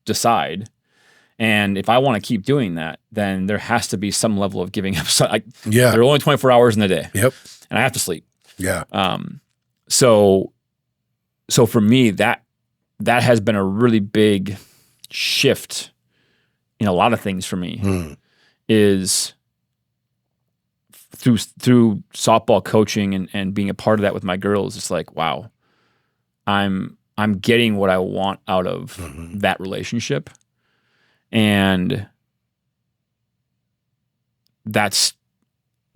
decide. And if I want to keep doing that, then there has to be some level of giving up. There are only 24 hours in the day. Yep. And I have to sleep. Yeah. So for me, that has been a really big shift in a lot of things for me, is through softball coaching and being a part of that with my girls. It's like, wow, I'm getting what I want out of that relationship. And that's,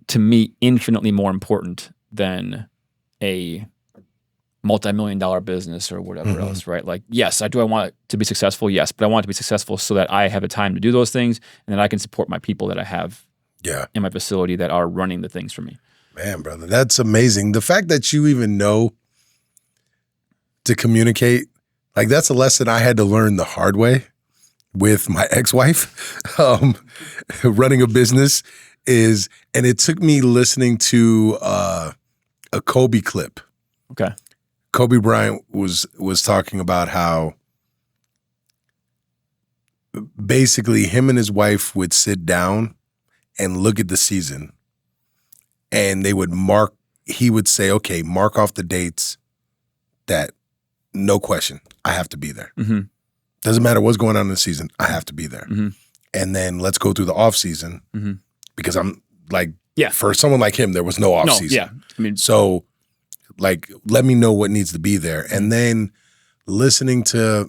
to me, infinitely more important than a multi-million-dollar business or whatever else, right? Like, yes, I want it to be successful, yes, but I want it to be successful so that I have the time to do those things, and that I can support my people that I have in my facility that are running the things for me. Man, brother, that's amazing. The fact that you even know to communicate, like, that's a lesson I had to learn the hard way with my ex-wife. Running a business and it took me listening to a Kobe clip. Okay. Kobe Bryant was talking about how basically him and his wife would sit down and look at the season, and he would say, okay, mark off the dates that, no question, I have to be there. Doesn't matter what's going on in the season, I have to be there. And then let's go through the off season, because I'm like, for someone like him, there was no off season. So like, let me know what needs to be there. And then listening to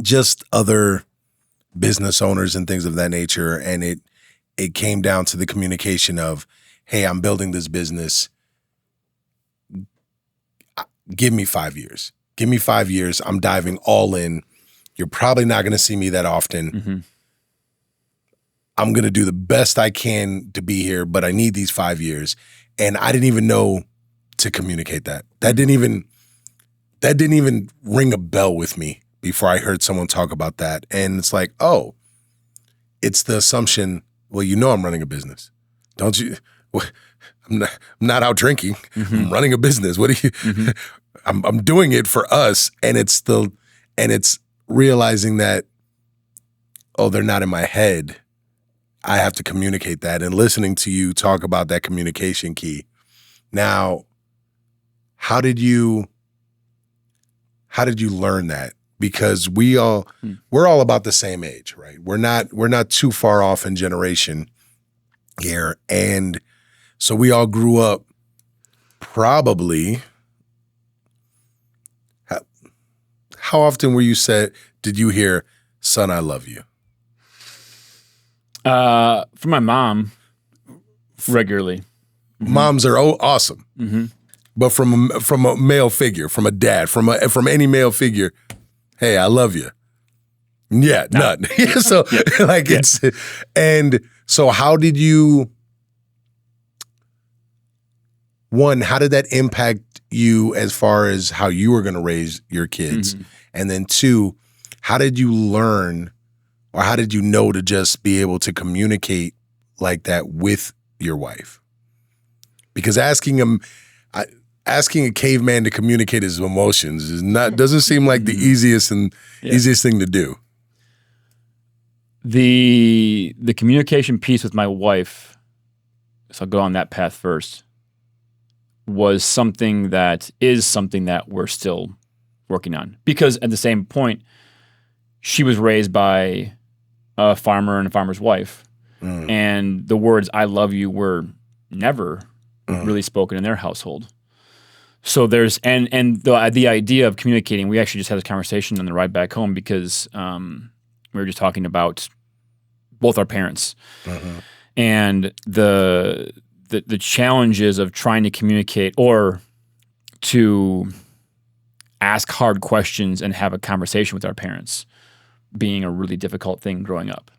just other business owners and things of that nature. And it came down to the communication of, hey, I'm building this business. Give me 5 years. Give me 5 years. I'm diving all in. You're probably not going to see me that often. I'm going to do the best I can to be here, but I need these 5 years. And I didn't even know to communicate that. That didn't even ring a bell with me before I heard someone talk about that. And it's like, oh, it's the assumption, well, I'm running a business. Don't you? I'm not out drinking. I'm running a business. What do you? I'm doing it for us, and it's realizing that, oh, they're not in my head. I have to communicate that, and listening to you talk about that communication key. Now, how did you learn that? Because we're all about the same age, right? We're not too far off in generation here, and so we all grew up probably. How often did you hear, "Son, I love you"? From my mom, regularly. Moms are awesome, but from a male figure, from a dad, from any male figure, hey, I love you. Yeah, none. So it's, and so how did you? One, how did that impact you as far as how you were going to raise your kids? And then two, how did you learn, or how did you know to just be able to communicate like that with your wife? Because asking a caveman to communicate his emotions doesn't seem like the easiest thing to do. The communication piece with my wife, so I'll go on that path first, is something that we're still working on. Because at the same point, she was raised by a farmer and a farmer's wife. And the words "I love you" were never really spoken in their household. So there's and the idea of communicating. We actually just had this conversation on the ride back home because we were just talking about both our parents and the challenges of trying to communicate or to ask hard questions and have a conversation with our parents being a really difficult thing growing up.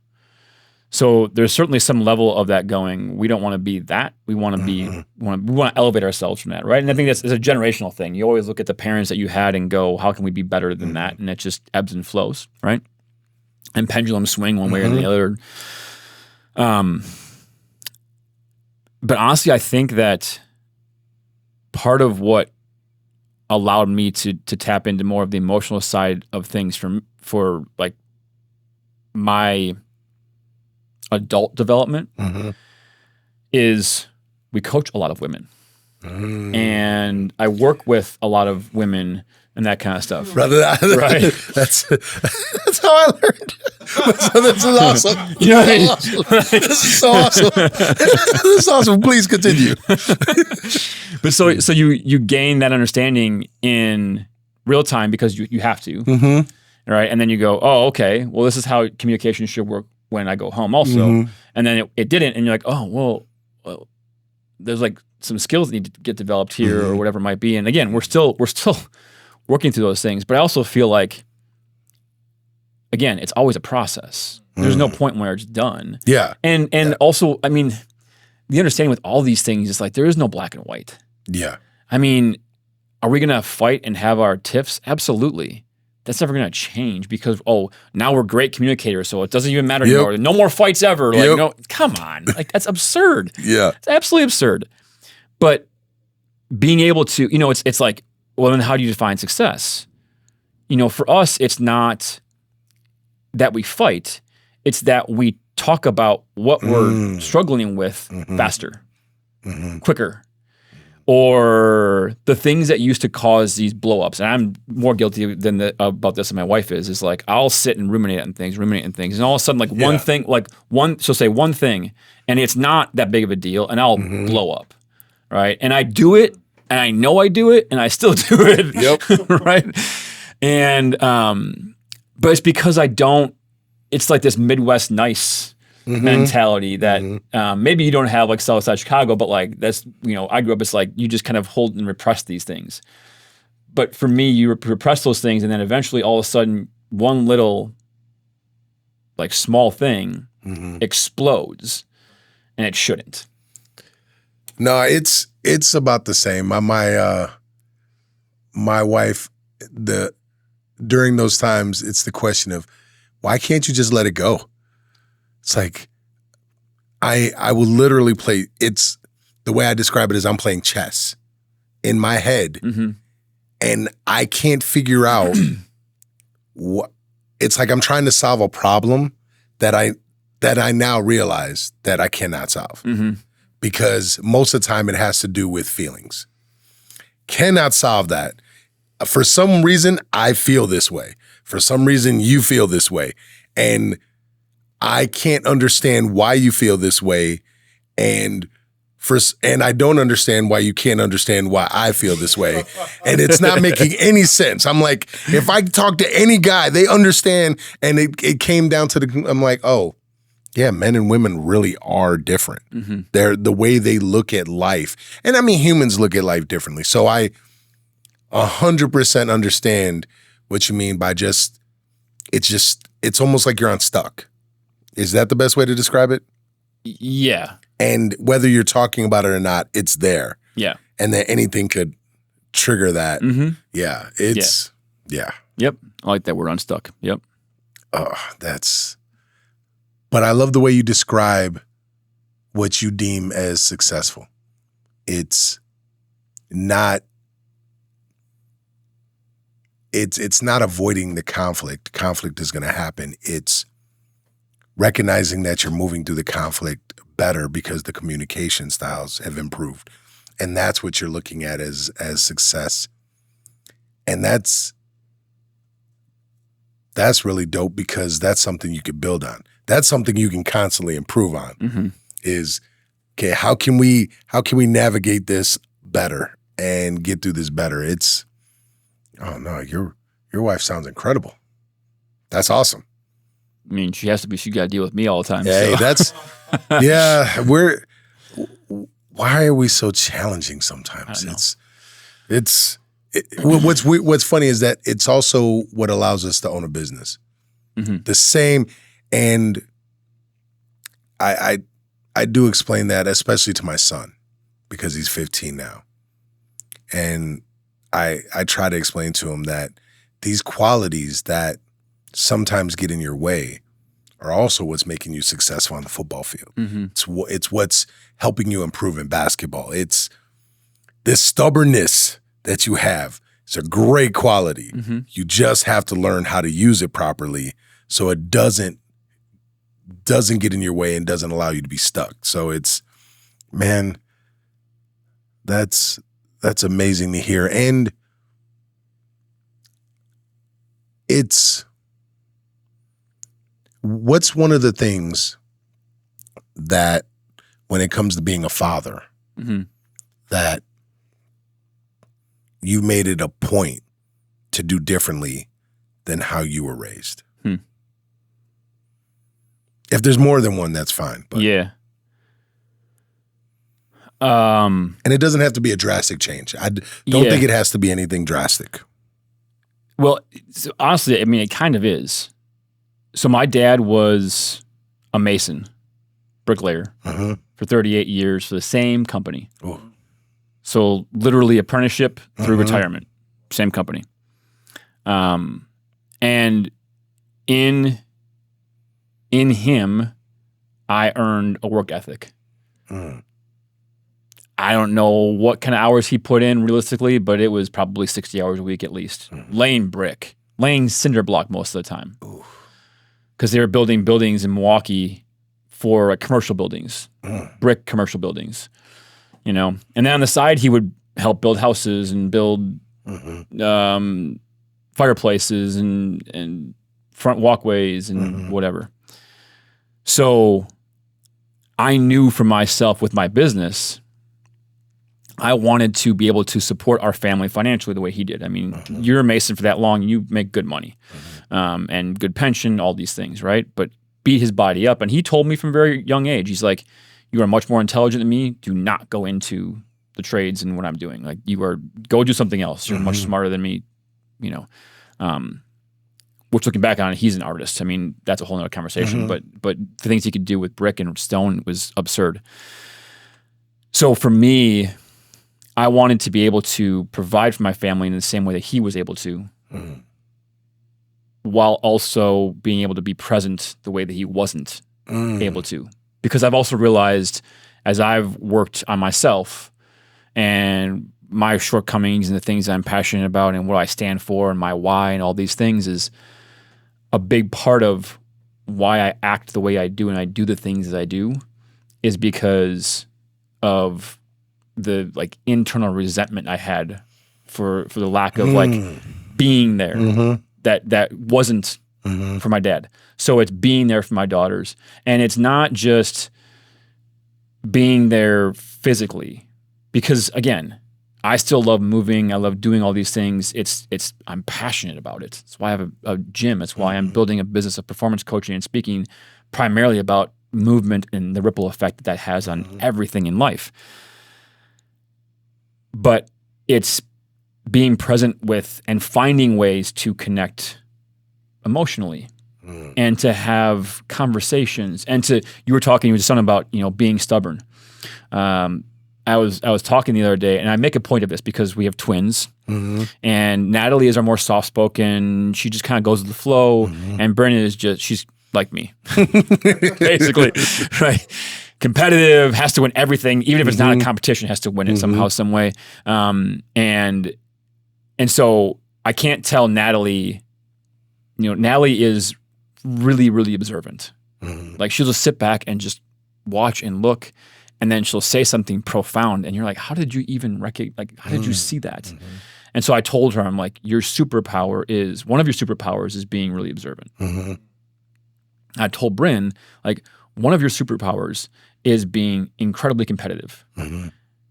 So there's certainly some level of that going. We don't want to be that. We want to be. We want to elevate ourselves from that, right? And I think it's a generational thing. You always look at the parents that you had and go, "How can we be better than that?" And it just ebbs and flows, right? And pendulums swing one way or the other. But honestly, I think that part of what allowed me to tap into more of the emotional side of things for like my adult development is we coach a lot of women. And I work with a lot of women and that kind of stuff. Brother, right? That's how I learned. So this is awesome. You know what I mean? This is so awesome. This is awesome. Please continue. But so you gain that understanding in real time because you have to, right? And then you go, oh, okay. Well, this is how communication should work when I go home, also. And then it didn't, and you're like, oh, well, there's like some skills that need to get developed here, or whatever it might be. And again, we're still working through those things. But I also feel like, again, it's always a process. There's no point where it's done. Yeah. And also, I mean, the understanding with all these things is like there is no black and white. Yeah. I mean, are we gonna fight and have our tiffs? Absolutely. That's never gonna change because now we're great communicators, so it doesn't even matter anymore. No more fights ever. Like, no, come on. Like, that's absurd. Yeah. It's absolutely absurd. But being able to, it's like, well, then how do you define success? For us, it's not that we fight, it's that we talk about what we're struggling with faster, quicker, or the things that used to cause these blow-ups. And I'm more guilty about this than my wife is like, I'll sit and ruminate on things, and all of a sudden, like one thing, she'll say one thing, and it's not that big of a deal, and I'll blow up, right? And I do it, and I know I do it, and I still do it, right? And, but it's because it's like this Midwest nice mentality that maybe you don't have like Southside Chicago, but like that's, I grew up, it's like you just kind of hold and repress these things. But for me, you repress those things, and then eventually all of a sudden one little like small thing explodes, and it shouldn't. No, it's about the same. My wife, during those times, it's the question of, why can't you just let it go? It's like, I will literally play, it's the way I describe it is I'm playing chess in my head, and I can't figure out what, it's like I'm trying to solve a problem that I now realize that I cannot solve. Because most of the time it has to do with feelings. Cannot solve that. For some reason, I feel this way. For some reason, you feel this way. And I can't understand why you feel this way. And I don't understand why you can't understand why I feel this way. And it's not making any sense. I'm like, if I talk to any guy, they understand. And it came down to I'm like, oh, yeah, men and women really are different. They're the way they look at life. And I mean, humans look at life differently. So I 100% understand what you mean by it's almost like you're unstuck. Is that the best way to describe it? Yeah. And whether you're talking about it or not, it's there. Yeah. And that anything could trigger that. Yeah. Yeah. Yep. I like that word, unstuck. Yep. But I love the way you describe what you deem as successful. It's not avoiding the conflict. Conflict is going to happen. It's recognizing that you're moving through the conflict better because the communication styles have improved. And that's what you're looking at as success. And that's really dope because that's something you could build on. That's something you can constantly improve on. Is, okay, how can we navigate this better and get through this better? It's, oh no, your wife sounds incredible. That's awesome. I mean, she has to be. She got to deal with me all the time. Hey, so. that's why are we so challenging sometimes? What's funny is that it's also what allows us to own a business. The same, and I do explain that, especially to my son, because he's 15 now. And I try to explain to him that these qualities that sometimes get in your way are also what's making you successful on the football field. It's what's helping you improve in basketball. It's this stubbornness that you have. It's a great quality. You just have to learn how to use it properly so it doesn't get in your way and doesn't allow you to be stuck. So it's, man, that's amazing to hear. And what's one of the things that when it comes to being a father, that you made it a point to do differently than how you were raised? If there's more than one, that's fine. But. Yeah. And it doesn't have to be a drastic change. I don't think it has to be anything drastic. Well, so honestly, I mean, it kind of is. So my dad was a mason, bricklayer, for 38 years for the same company. Oh. So literally apprenticeship through retirement, same company. And in him, I earned a work ethic. I don't know what kind of hours he put in realistically, but it was probably 60 hours a week at least. Laying brick, laying cinder block most of the time. Because they were building buildings in Milwaukee for commercial buildings, brick commercial buildings, you know. And then on the side, he would help build houses and build fireplaces and front walkways and whatever. So I knew for myself with my business, I wanted to be able to support our family financially the way he did. I mean, you're a mason for that long, you make good money and good pension, all these things, right? But beat his body up. And he told me from a very young age, he's like, you are much more intelligent than me. Do not go into the trades and what I'm doing. Like, go do something else. You're much smarter than me, you know. Which, looking back on it, he's an artist. I mean, that's a whole nother conversation. But the things he could do with brick and stone was absurd. So for me, I wanted to be able to provide for my family in the same way that he was able to, while also being able to be present the way that he wasn't able to. Because I've also realized, as I've worked on myself and my shortcomings and the things I'm passionate about and what I stand for and my why and all these things, is a big part of why I act the way I do and I do the things that I do is because of the internal resentment I had for the lack of being there that wasn't for my dad. So it's being there for my daughters, and it's not just being there physically, because again, I still love moving. I love doing all these things. I'm passionate about it. That's why I have a gym. It's why I'm building a business of performance coaching and speaking primarily about movement and the ripple effect that has on everything in life. But it's being present with and finding ways to connect emotionally and to have conversations and you were talking with your son about, being stubborn. I I was talking the other day, and I make a point of this because we have twins, and Natalie is our more soft spoken. She just kind of goes with the flow, and Brennan is she's like me, basically, right? Competitive, has to win everything, even if it's not a competition, has to win it somehow, some way. And so I can't tell Natalie. Natalie is really, really observant. Like she'll just sit back and just watch and look, and then she'll say something profound, and you're like, how did you even how did you see that? And so I told her, I'm like, one of your superpowers is being really observant. I told Bryn, like, one of your superpowers is being incredibly competitive.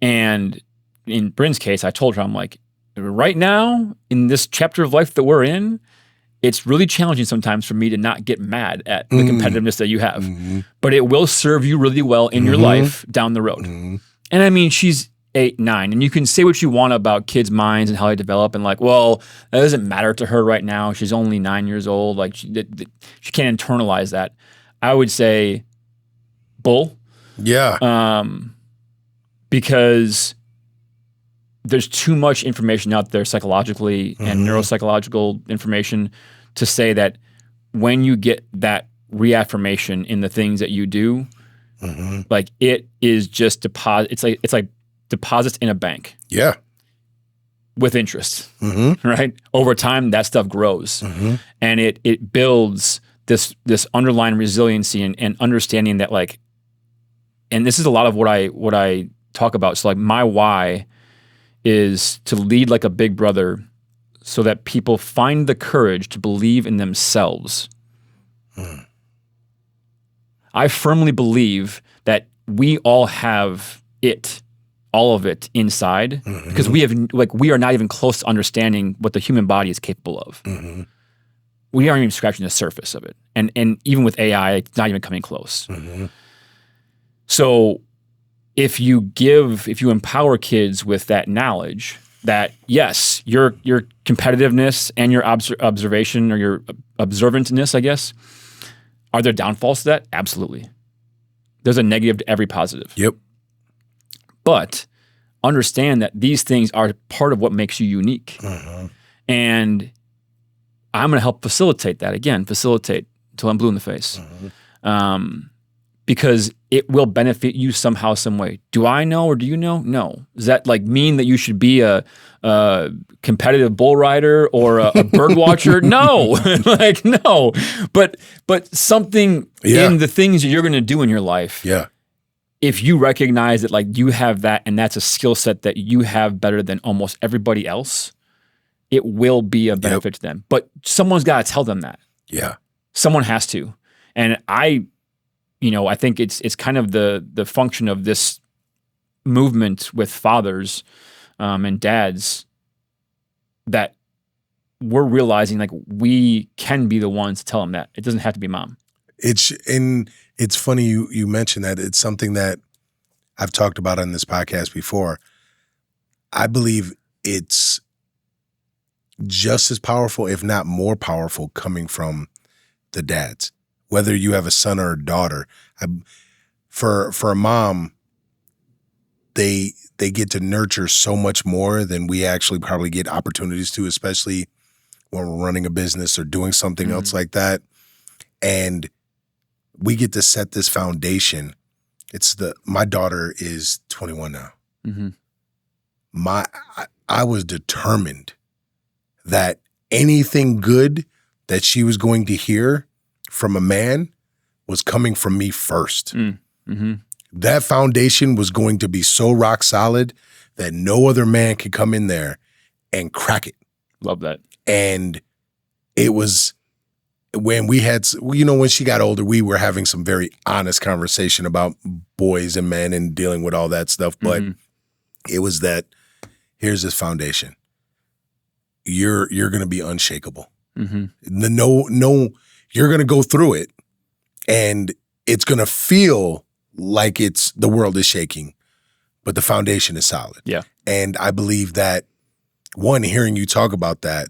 And in Bryn's case, I told her, I'm like, right now, in this chapter of life that we're in, it's really challenging sometimes for me to not get mad at the competitiveness that you have. But it will serve you really well in your life down the road. And I mean, she's 8, 9, and you can say what you want about kids' minds and how they develop, and like, well, that doesn't matter to her right now. She's only 9 years old. Like, she can't internalize that. I would say, bull. Yeah. Because there's too much information out there psychologically and neuropsychological information to say that when you get that reaffirmation in the things that you do, like it is just deposit. It's like deposits in a bank. Yeah. With interest, right? Over time, that stuff grows, and it builds this underlying resiliency and understanding that, like, and this is a lot of what I talk about. So like my why is to lead like a big brother so that people find the courage to believe in themselves. I firmly believe that we all have all of it inside, because we are not even close to understanding what the human body is capable of. We aren't even scratching the surface of it. And even with AI, it's not even coming close. So if you empower kids with that knowledge that, yes, your competitiveness and your observation or your observantness, I guess, are there downfalls to that? Absolutely. There's a negative to every positive. Yep. But understand that these things are part of what makes you unique. And I'm going to help facilitate that. Again, facilitate until I'm blue in the face. Because it will benefit you somehow, some way. Do I know or do you know? No. Does that like mean that you should be a competitive bull rider or a bird watcher? No. Like, no. But something in the things that you're going to do in your life. Yeah. If you recognize that, like, you have that and that's a skill set that you have better than almost everybody else, it will be a benefit to them. But someone's got to tell them that. Yeah. Someone has to. And I think it's kind of the function of this movement with fathers and dads that we're realizing, like, we can be the ones to tell them that. It doesn't have to be mom. It's funny you mentioned that. It's something that I've talked about on this podcast before. I believe it's just as powerful, if not more powerful, coming from the dads. Whether you have a son or a daughter, for a mom, they get to nurture so much more than we actually probably get opportunities to, especially when we're running a business or doing something else like that. And we get to set this foundation. My daughter is 21 now. I was determined that anything good that she was going to hear from a man was coming from me first. That foundation was going to be so rock solid that no other man could come in there and crack it. Love that. And it was when we had, when she got older, we were having some very honest conversation about boys and men and dealing with all that stuff. But it was that, here's this foundation. You're going to be unshakable. No, you're going to go through it and it's going to feel like the world is shaking, but the foundation is solid. Yeah. And I believe that, one, hearing you talk about that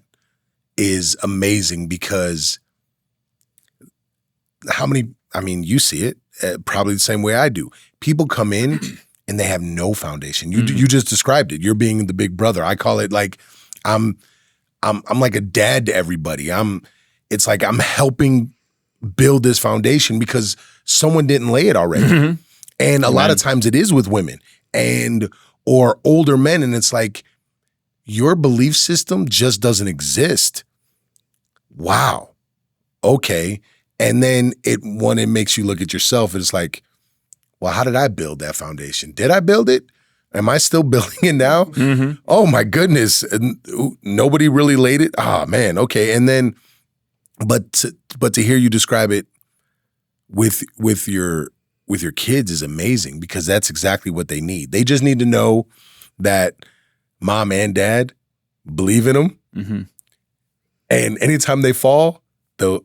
is amazing, because you see it probably the same way I do. People come in and they have no foundation. You just described it. You're being the big brother. I call it like I'm like a dad to everybody. It's like I'm helping build this foundation because someone didn't lay it already. And a lot of times it is with women or older men, and it's like your belief system just doesn't exist. Wow. Okay. And then it makes you look at yourself, and it's like, well, how did I build that foundation? Did I build it? Am I still building it now? Oh my goodness. Nobody really laid it. Oh man. Okay. And then, but to hear you describe it with your kids is amazing, because that's exactly what they need. They just need to know that mom and dad believe in them. And anytime they fall, they'll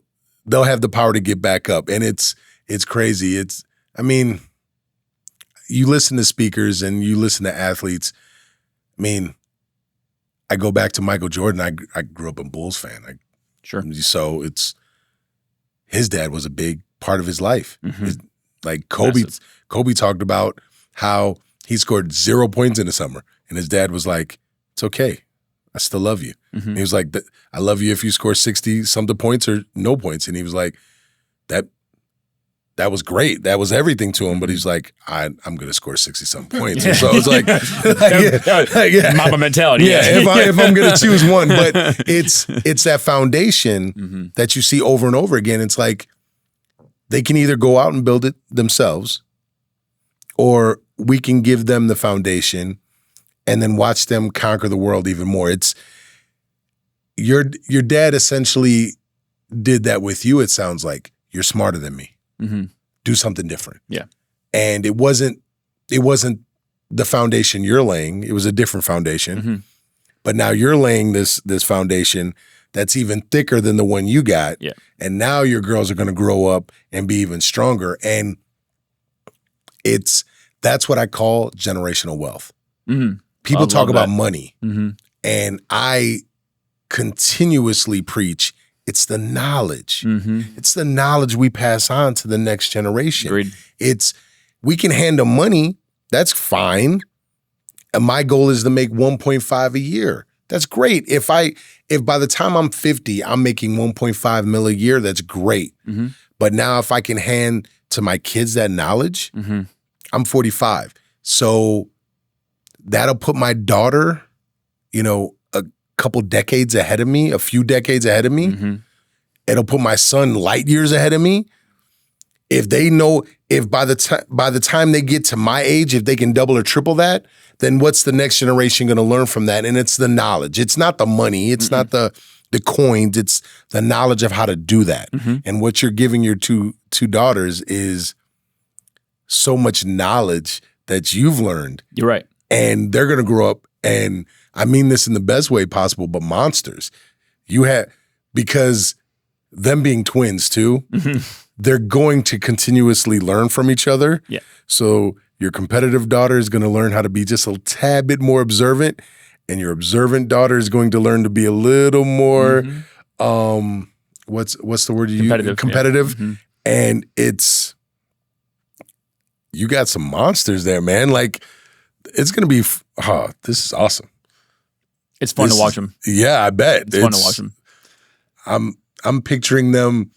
have the power to get back up. And it's crazy. You listen to speakers and you listen to athletes. I go back to Michael Jordan. I grew up a Bulls fan. So his dad was a big part of his life. Like Kobe talked about how he scored 0 points in the summer, and his dad was like, "It's okay, I still love you." And he was like, "I love you if you score 60-something points or no points." And he was like, that was great. That was everything to him. But he's like, I'm going to score 60-something points. And so it's like, Mama mentality. Yeah, if I'm going to choose one. But it's that foundation that you see over and over again. It's like they can either go out and build it themselves, or we can give them the foundation and then watch them conquer the world even more. It's your dad essentially did that with you. It sounds like you're smarter than me. Do something different. Yeah. And it wasn't the foundation you're laying. It was a different foundation. But now you're laying this foundation that's even thicker than the one you got. Yeah. And now your girls are going to grow up and be even stronger. And that's what I call generational wealth. People talk about money. And I continuously preach, it's the knowledge. It's the knowledge we pass on to the next generation. Agreed. We can hand them money. That's fine. And my goal is to make 1.5 a year. That's great. If by the time I'm 50, I'm making 1.5 mil a year, that's great. But now if I can hand to my kids that knowledge, I'm 45. So that'll put my daughter, a couple decades ahead of me, a few decades ahead of me. It'll put my son light years ahead of me. If they know, if by the time they get to my age, if they can double or triple that, then what's the next generation going to learn from that? And it's the knowledge. It's not the money. It's not the coins. It's the knowledge of how to do that. And what you're giving your two daughters is so much knowledge that you've learned. You're right. And they're going to grow up, and I mean this in the best way possible, but monsters. Because them being twins too, they're going to continuously learn from each other. Yeah. So your competitive daughter is going to learn how to be just a tad bit more observant, and your observant daughter is going to learn to be a little more, what's the word you use? Competitive. Yeah. And you got some monsters there, man. Like, it's going to be, this is awesome. It's fun to watch them. Yeah, I bet. It's fun to watch them. I'm picturing them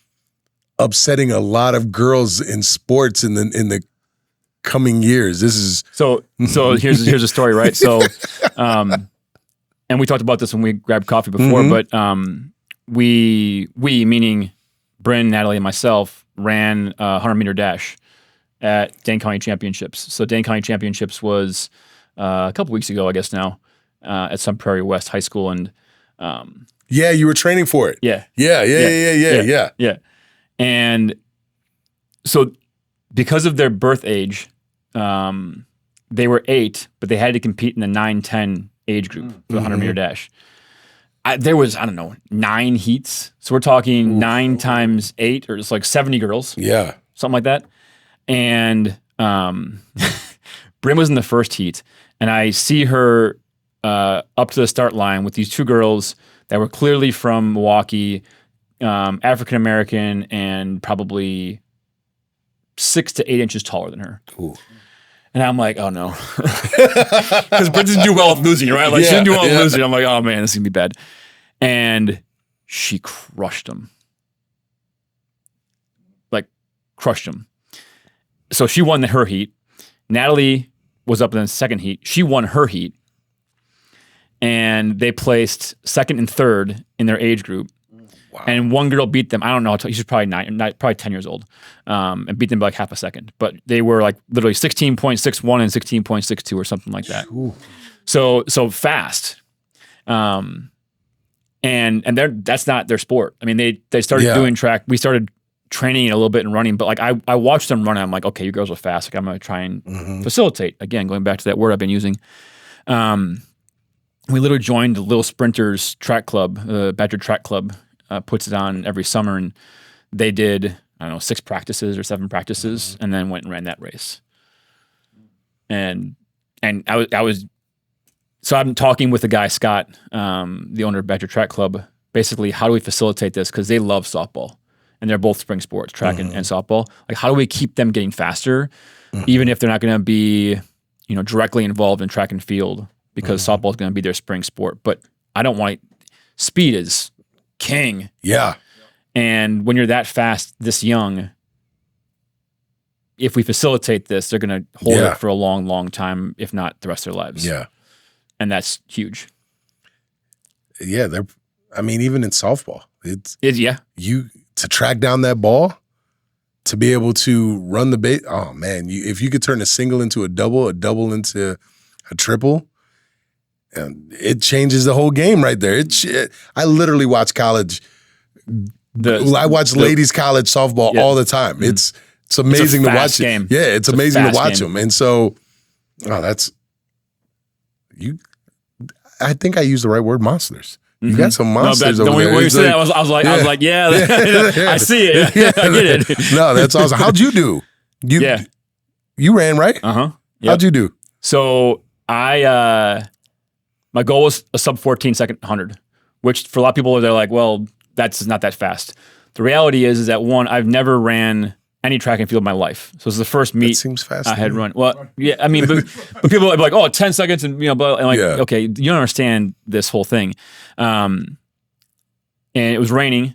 upsetting a lot of girls in sports in the coming years. This is so here's a story, right? So, and we talked about this when we grabbed coffee before, but we meaning Bryn, Natalie, and myself ran a 100-meter dash at Dane County Championships. So Dane County Championships was a couple weeks ago, I guess now, at Sun Prairie West High School, and yeah, you were training for it. Yeah. And so because of their birth age, they were 8, but they had to compete in the 9-10 age group for the 100-meter dash. There was, 9 heats. So we're talking 9 times 8, or it's like 70 girls. Yeah. Something like that. And Bryn was in the first heat, and I see her up to the start line with these 2 girls that were clearly from Milwaukee, African American, and probably 6 to 8 inches taller than her. Ooh. And I'm like, oh no. Because Britt didn't do well with losing, right? Like she didn't do well with losing. I'm like, oh man, this is gonna be bad. And she crushed him. Like crushed him. So she won her heat. Natalie was up in the second heat. She won her heat. And they placed second and third in their age group. Wow. And one girl beat them. I don't know. She's probably probably 10 years old, and beat them by like half a second. But they were like literally 16.61 and 16.62 or something like that. Ooh. So fast. And that's not their sport. I mean, they started doing track. We started training a little bit and running, but like I watched them run and I'm like, okay, you girls are fast. Like I'm going to try and facilitate. Again, going back to that word I've been using. We literally joined the Little Sprinters track club, Badger Track Club. Puts it on every summer, and they did, I don't know, 6 practices or 7 practices, and then went and ran that race. And I was so I'm talking with the guy, Scott, the owner of Badger Track Club, basically, how do we facilitate this? Because they love softball, and they're both spring sports, track and softball. Like, how do we keep them getting faster, even if they're not going to be, directly involved in track and field, because softball is going to be their spring sport. But I don't want speed is king. Yeah. And when you're that fast, this young, if we facilitate this, they're going to hold it for a long, long time, if not the rest of their lives. Yeah. And that's huge. Yeah. Even in softball, you to track down that ball, to be able to run the base. Oh man. If you could turn a single into a double into a triple, and it changes the whole game right there. I literally watch college. I watch ladies college softball all the time. It's amazing to watch game. Yeah, it's amazing to watch them. And so, that's you. I think I used the right word, monsters. You got some monsters over there. When you said that, I was like, I see it. I get it. No, that's awesome. How'd you do? You ran, right? Yep. How'd you do? So my goal was a sub 14 second 100, which for a lot of people, they're like, well, that's not that fast. The reality is that one, I've never ran any track and field in my life. So it's the first meet that seems fast I had run. Well, yeah, I mean, but people are like, oh, 10 seconds and, okay, you don't understand this whole thing. And it was raining.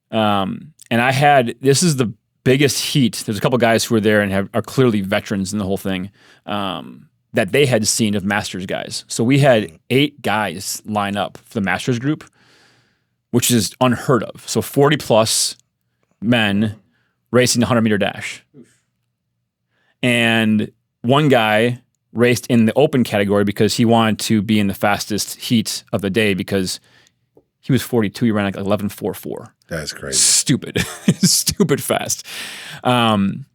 And this is the biggest heat. There's a couple guys who are there and are clearly veterans in the whole thing. That they had seen of Masters guys. So we had 8 guys line up for the Masters group, which is unheard of. So 40 plus men racing the 100-meter dash. And one guy raced in the open category because he wanted to be in the fastest heat of the day because he was 42. He ran like 11.44. That's crazy. Stupid fast. And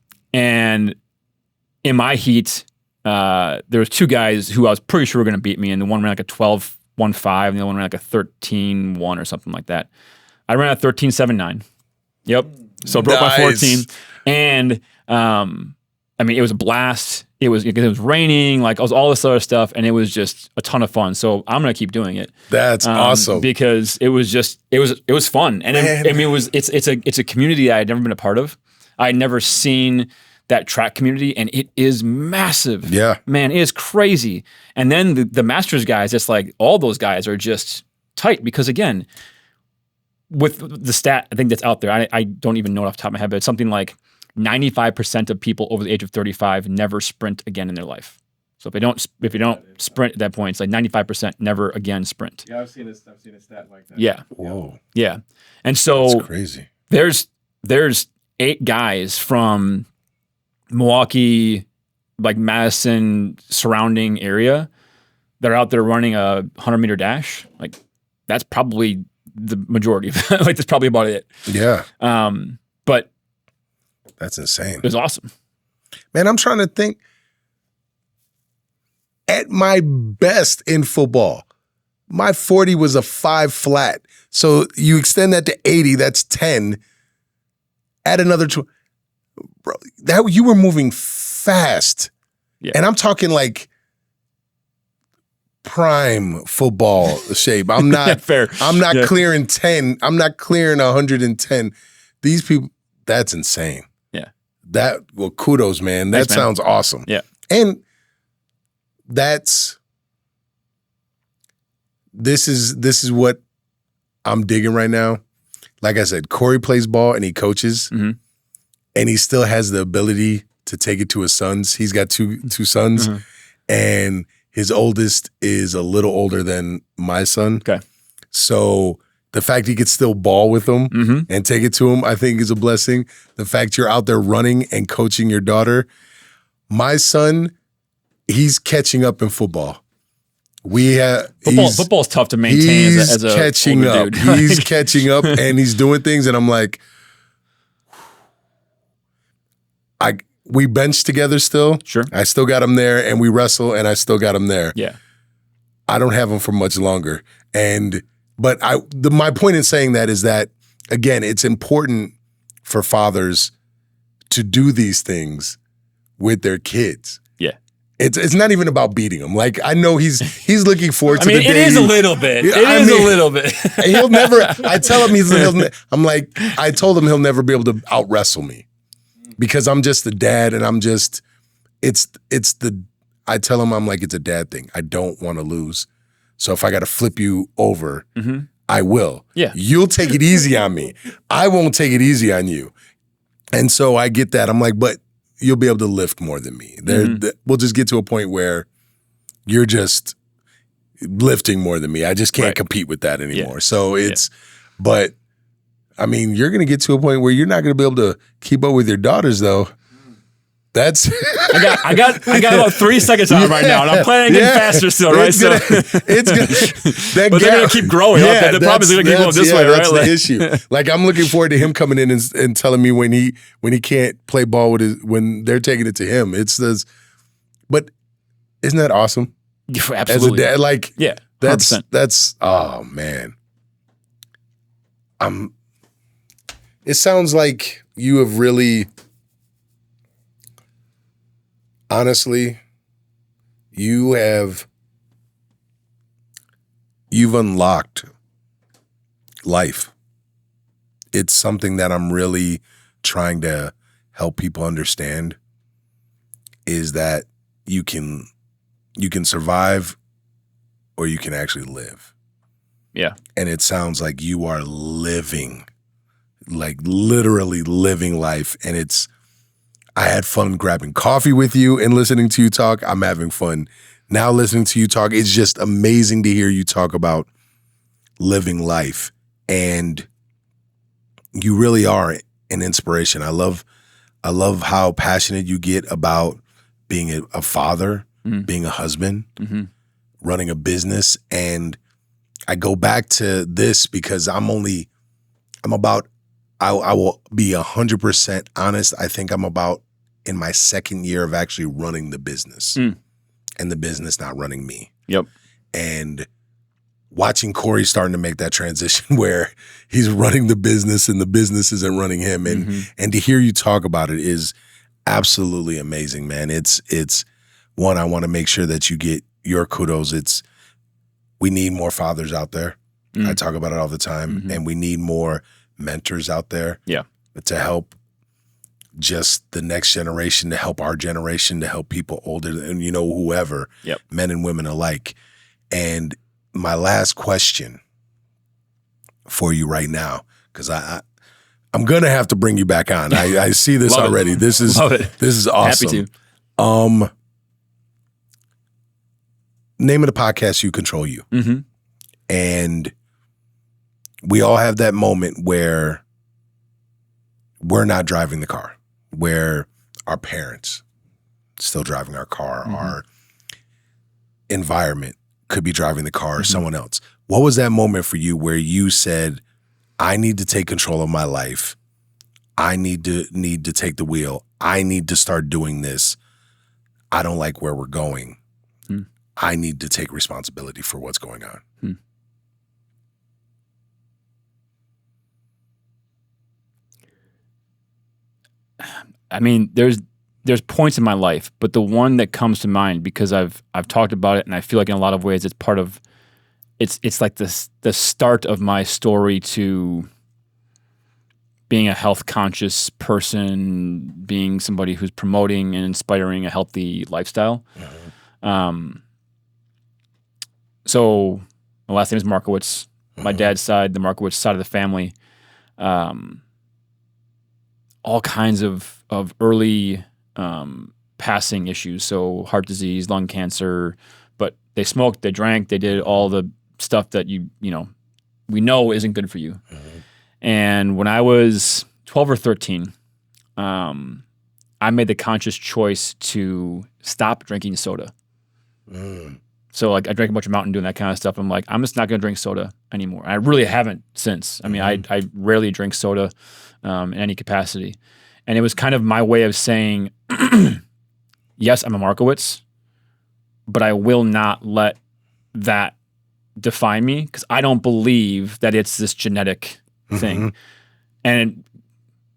in my heat, there was 2 guys who I was pretty sure were going to beat me, and the one ran like a 12.15, and the other one ran like a 13.1 or something like that. I ran a 13.79. Yep. So broke my 14. And it was a blast. It was raining, like all this other stuff, and it was just a ton of fun. So I'm gonna keep doing it. That's awesome because it was fun, and it's a community I had never been a part of. I had never seen that track community, and it is massive. Yeah. Man, it is crazy. And then the Masters guys, it's like all those guys are just tight because, again, with the stat I think that's out there, I don't even know it off the top of my head, but it's something like 95% of people over the age of 35 never sprint again in their life. So if you don't sprint at that point, it's like 95% never again sprint. Yeah, I've seen a stat like that. Yeah. Whoa. Yeah. And so that's crazy. There's 8 guys from Milwaukee, like Madison surrounding area that are out there running a 100-meter dash. Like that's probably the majority of it. Like that's probably about it. Yeah. But that's insane. It was awesome. Man, I'm trying to think. At my best in football, my 40 was a 5 flat. So you extend that to 80, that's 10. Add another 2. Bro, you were moving fast. Yeah. And I'm talking like prime football shape. I'm not fair. I'm not clearing 10. I'm not clearing 110. These people, that's insane. Yeah. Kudos, man. That Thanks, man. sounds awesome. Yeah. And this is what I'm digging right now. Like I said, Corey plays ball and he coaches, Mm-hmm. and he still has the ability to take it to his sons. He's got two sons, Mm-hmm. and his oldest is a little older than my son. Okay. So the fact he could still ball with them Mm-hmm. and take it to him, I think is a blessing. The fact you're out there running and coaching your daughter. My son, he's catching up in football. Football's tough to maintain as a catching older up. dude. He's catching up and he's doing things, and I'm like, we bench together still. Sure. I still got him there, and we wrestle, and I still got him there. Yeah. I don't have him for much longer. But my point in saying that is that, again, it's important for fathers to do these things with their kids. Yeah. It's not even about beating him. Like, I know he's looking forward to the day. it is a little bit. Yeah, It is a little bit. And he'll never. I tell him I'm like, I told him he'll never be able to out wrestle me, because I'm just the dad, and I'm just. I tell him, I'm like, it's a dad thing. I don't want to lose, so if I got to flip you over, Mm-hmm. I will. Yeah. You'll take it easy on me. I won't take it easy on you, and so I get that. I'm like, but you'll be able to lift more than me. We'll just get to a point where you're just lifting more than me. I just can't compete with that anymore. Yeah. So but I mean, you're going to get to a point where you're not going to be able to keep up with your daughters, though. That's I got about 3 seconds on right now, and I'm planning to get faster still, right? It's gonna, but they're going to keep growing. Yeah, The problem is they're going to keep going this way, that's right? the issue. Like, I'm looking forward to him coming in and telling me when he can't play ball when they're taking it to him. But isn't that awesome? Yeah, As a absolutely. dad, like, Yeah, 100%. that's oh man. It sounds like you have really, honestly, you've unlocked life. It's something that I'm really trying to help people understand, is that you can survive, or you can actually live. Yeah. And it sounds like you are living, like literally living life. And I had fun grabbing coffee with you and listening to you talk. I'm having fun now listening to you talk. It's just amazing to hear you talk about living life. And you really are an inspiration. I love how passionate you get about being a father, being a husband, running a business. And I go back to this because I will be 100% honest. I think I'm about in my second year of actually running the business, and the business not running me. Yep. And watching Corey starting to make that transition where he's running the business and the business isn't running him. And to hear you talk about it is absolutely amazing, man. It's one, I want to make sure that you get your kudos. We need more fathers out there. I talk about it all the time. And we need more mentors out there to help just the next generation, to help our generation, to help people older and, whoever, men and women alike. And my last question for you right now, because I'm going to have to bring you back on. I see this already. This is awesome. Happy to. Name of the podcast, You Control You. And we all have that moment where we're not driving the car, where our parents still driving our car, our environment could be driving the car, or someone else. What was that moment for you where you said, I need to take control of my life. I need to take the wheel. I need to start doing this. I don't like where we're going. I need to take responsibility for what's going on. I mean, there's points in my life, but the one that comes to mind, because I've talked about it, and I feel like in a lot of ways it's part of, it's like the start of my story to being a health conscious person, being somebody who's promoting and inspiring a healthy lifestyle. So my last name is Markowitz. My dad's side, the Markowitz side of the family, all kinds of early passing issues. So heart disease, lung cancer, but they smoked, they drank, they did all the stuff that we know isn't good for you. And when I was 12 or 13, I made the conscious choice to stop drinking soda. So like I drank a bunch of Mountain Dew and that kind of stuff. I'm like, I'm just not going to drink soda anymore. I really haven't since. I mean, I rarely drink soda in any capacity. And it was kind of my way of saying, yes, I'm a Markowitz, but I will not let that define me because I don't believe that it's this genetic thing. And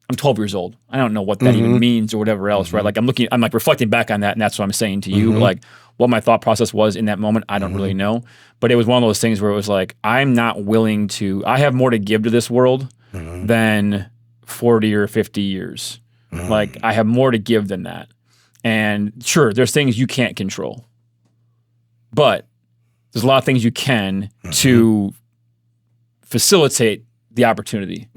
I'm 12 years old. I don't know what that even means or whatever else, right? Like I'm like reflecting back on that, and that's what I'm saying to you. But like what my thought process was in that moment, I don't really know. But it was one of those things where it was like, I'm not willing to, I have more to give to this world than 40 or 50 years. Like I have more to give than that. And sure, there's things you can't control, but there's a lot of things you can to facilitate the opportunity.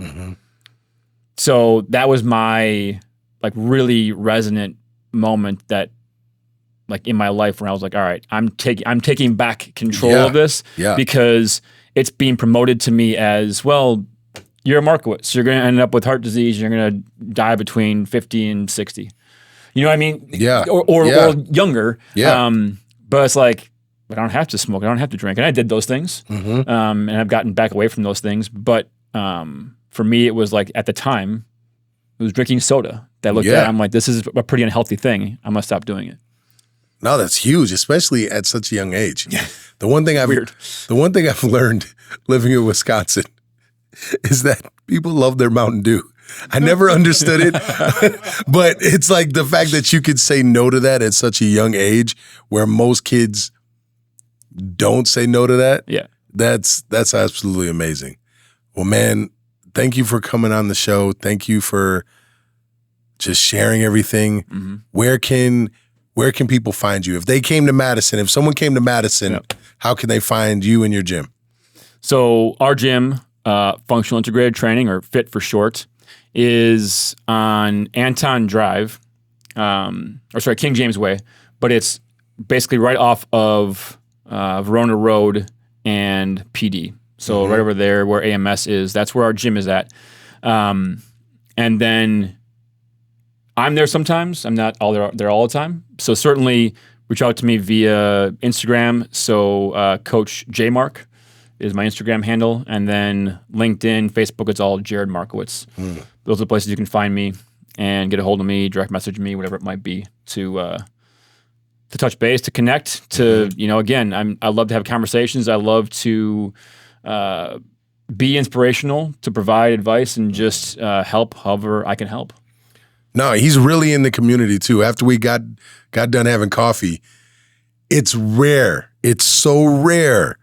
So that was my like really resonant moment that like in my life where I was like, all right, I'm taking back control of this because it's being promoted to me as, well, you're a Markowitz. You're going to end up with heart disease. You're going to die between 50 and 60. You know what I mean? Yeah. Or younger. Yeah. But it's like, but I don't have to smoke. I don't have to drink. And I did those things. And I've gotten back away from those things. But for me, it was like at the time, it was drinking soda that I looked at. I'm like, this is a pretty unhealthy thing. I'm going to stop doing it. No, that's huge, especially at such a young age. The one thing I've learned living in Wisconsin is that people love their Mountain Dew. I never understood it, but it's like the fact that you could say no to that at such a young age where most kids don't say no to that. Yeah. That's absolutely amazing. Well, man, thank you for coming on the show. Thank you for just sharing everything. Where can people find you? If they came to Madison, if someone came to Madison, how can they find you and your gym? So our gym, Functional Integrated Training, or FIT for short, is on Anton Drive, King James Way, but it's basically right off of Verona Road and PD. So right over there where AMS is, that's where our gym is at. And then I'm there sometimes. I'm not there all the time. So certainly reach out to me via Instagram. So Coach J Mark is my Instagram handle. And then LinkedIn, Facebook, it's all Jared Markowitz. Those are the places you can find me and get a hold of me, direct message me, whatever it might be, to touch base, to connect, to, again, I love to have conversations. I love to be inspirational, to provide advice, and just help however I can help. No, he's really in the community too. After we got done having coffee, it's rare. It's so rare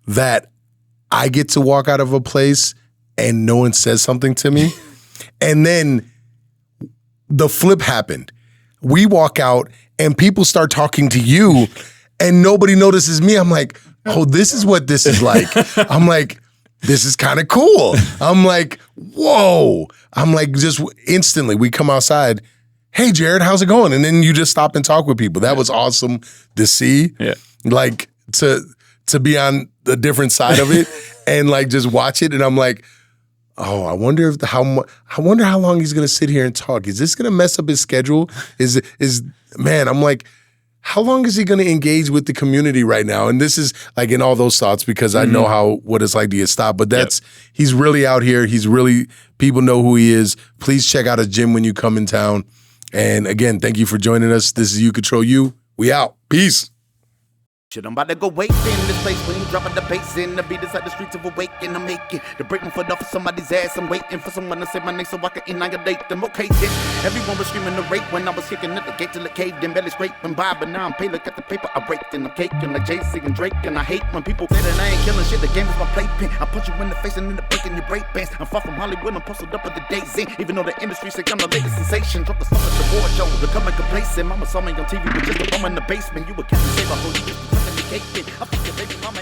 that I get to walk out of a place and no one says something to me. And then the flip happened. We walk out and people start talking to you and nobody notices me. I'm like, oh, this is what this is like. I'm like, this is kind of cool. I'm like, whoa. I'm like, just instantly we come outside. Hey, Jared, how's it going? And then you just stop and talk with people. That was awesome to see. Yeah. Like to be on the different side of it and like just watch it. And I'm like, oh, I wonder how long he's gonna sit here and talk. Is this gonna mess up his schedule? Man, I'm like, how long is he gonna engage with the community right now? And this is like in all those thoughts because I know what it's like to get stopped. But he's really out here. People know who he is. Please check out his gym when you come in town. And again, thank you for joining us. This is You Control You. We out. Peace. Shit, I'm about to go wait in this place when you dropping the bass in. The beat inside the streets of awaken. I'm making to break my foot off of somebody's ass. I'm waiting for someone to say my name so I can annihilate them. Okay, then everyone was screaming the rape when I was kicking at the gate till it caved in, belly scraping by. But now I'm paid. Look at the paper I raked and I'm caking like Jay-Z and Drake. And I hate when people say that I ain't killing shit. The game is my playpen. I punch you in the face and in the bacon. shaking your break bands. I'm far from Hollywood, I'm posted up at the days in. Even though the industry say I'm the latest sensation. Drop the song at the award show, becoming complacent. Mama saw me on TV with just a bum in the basement. You a Captain Saber, who you just tucking the cake in. I think your baby mama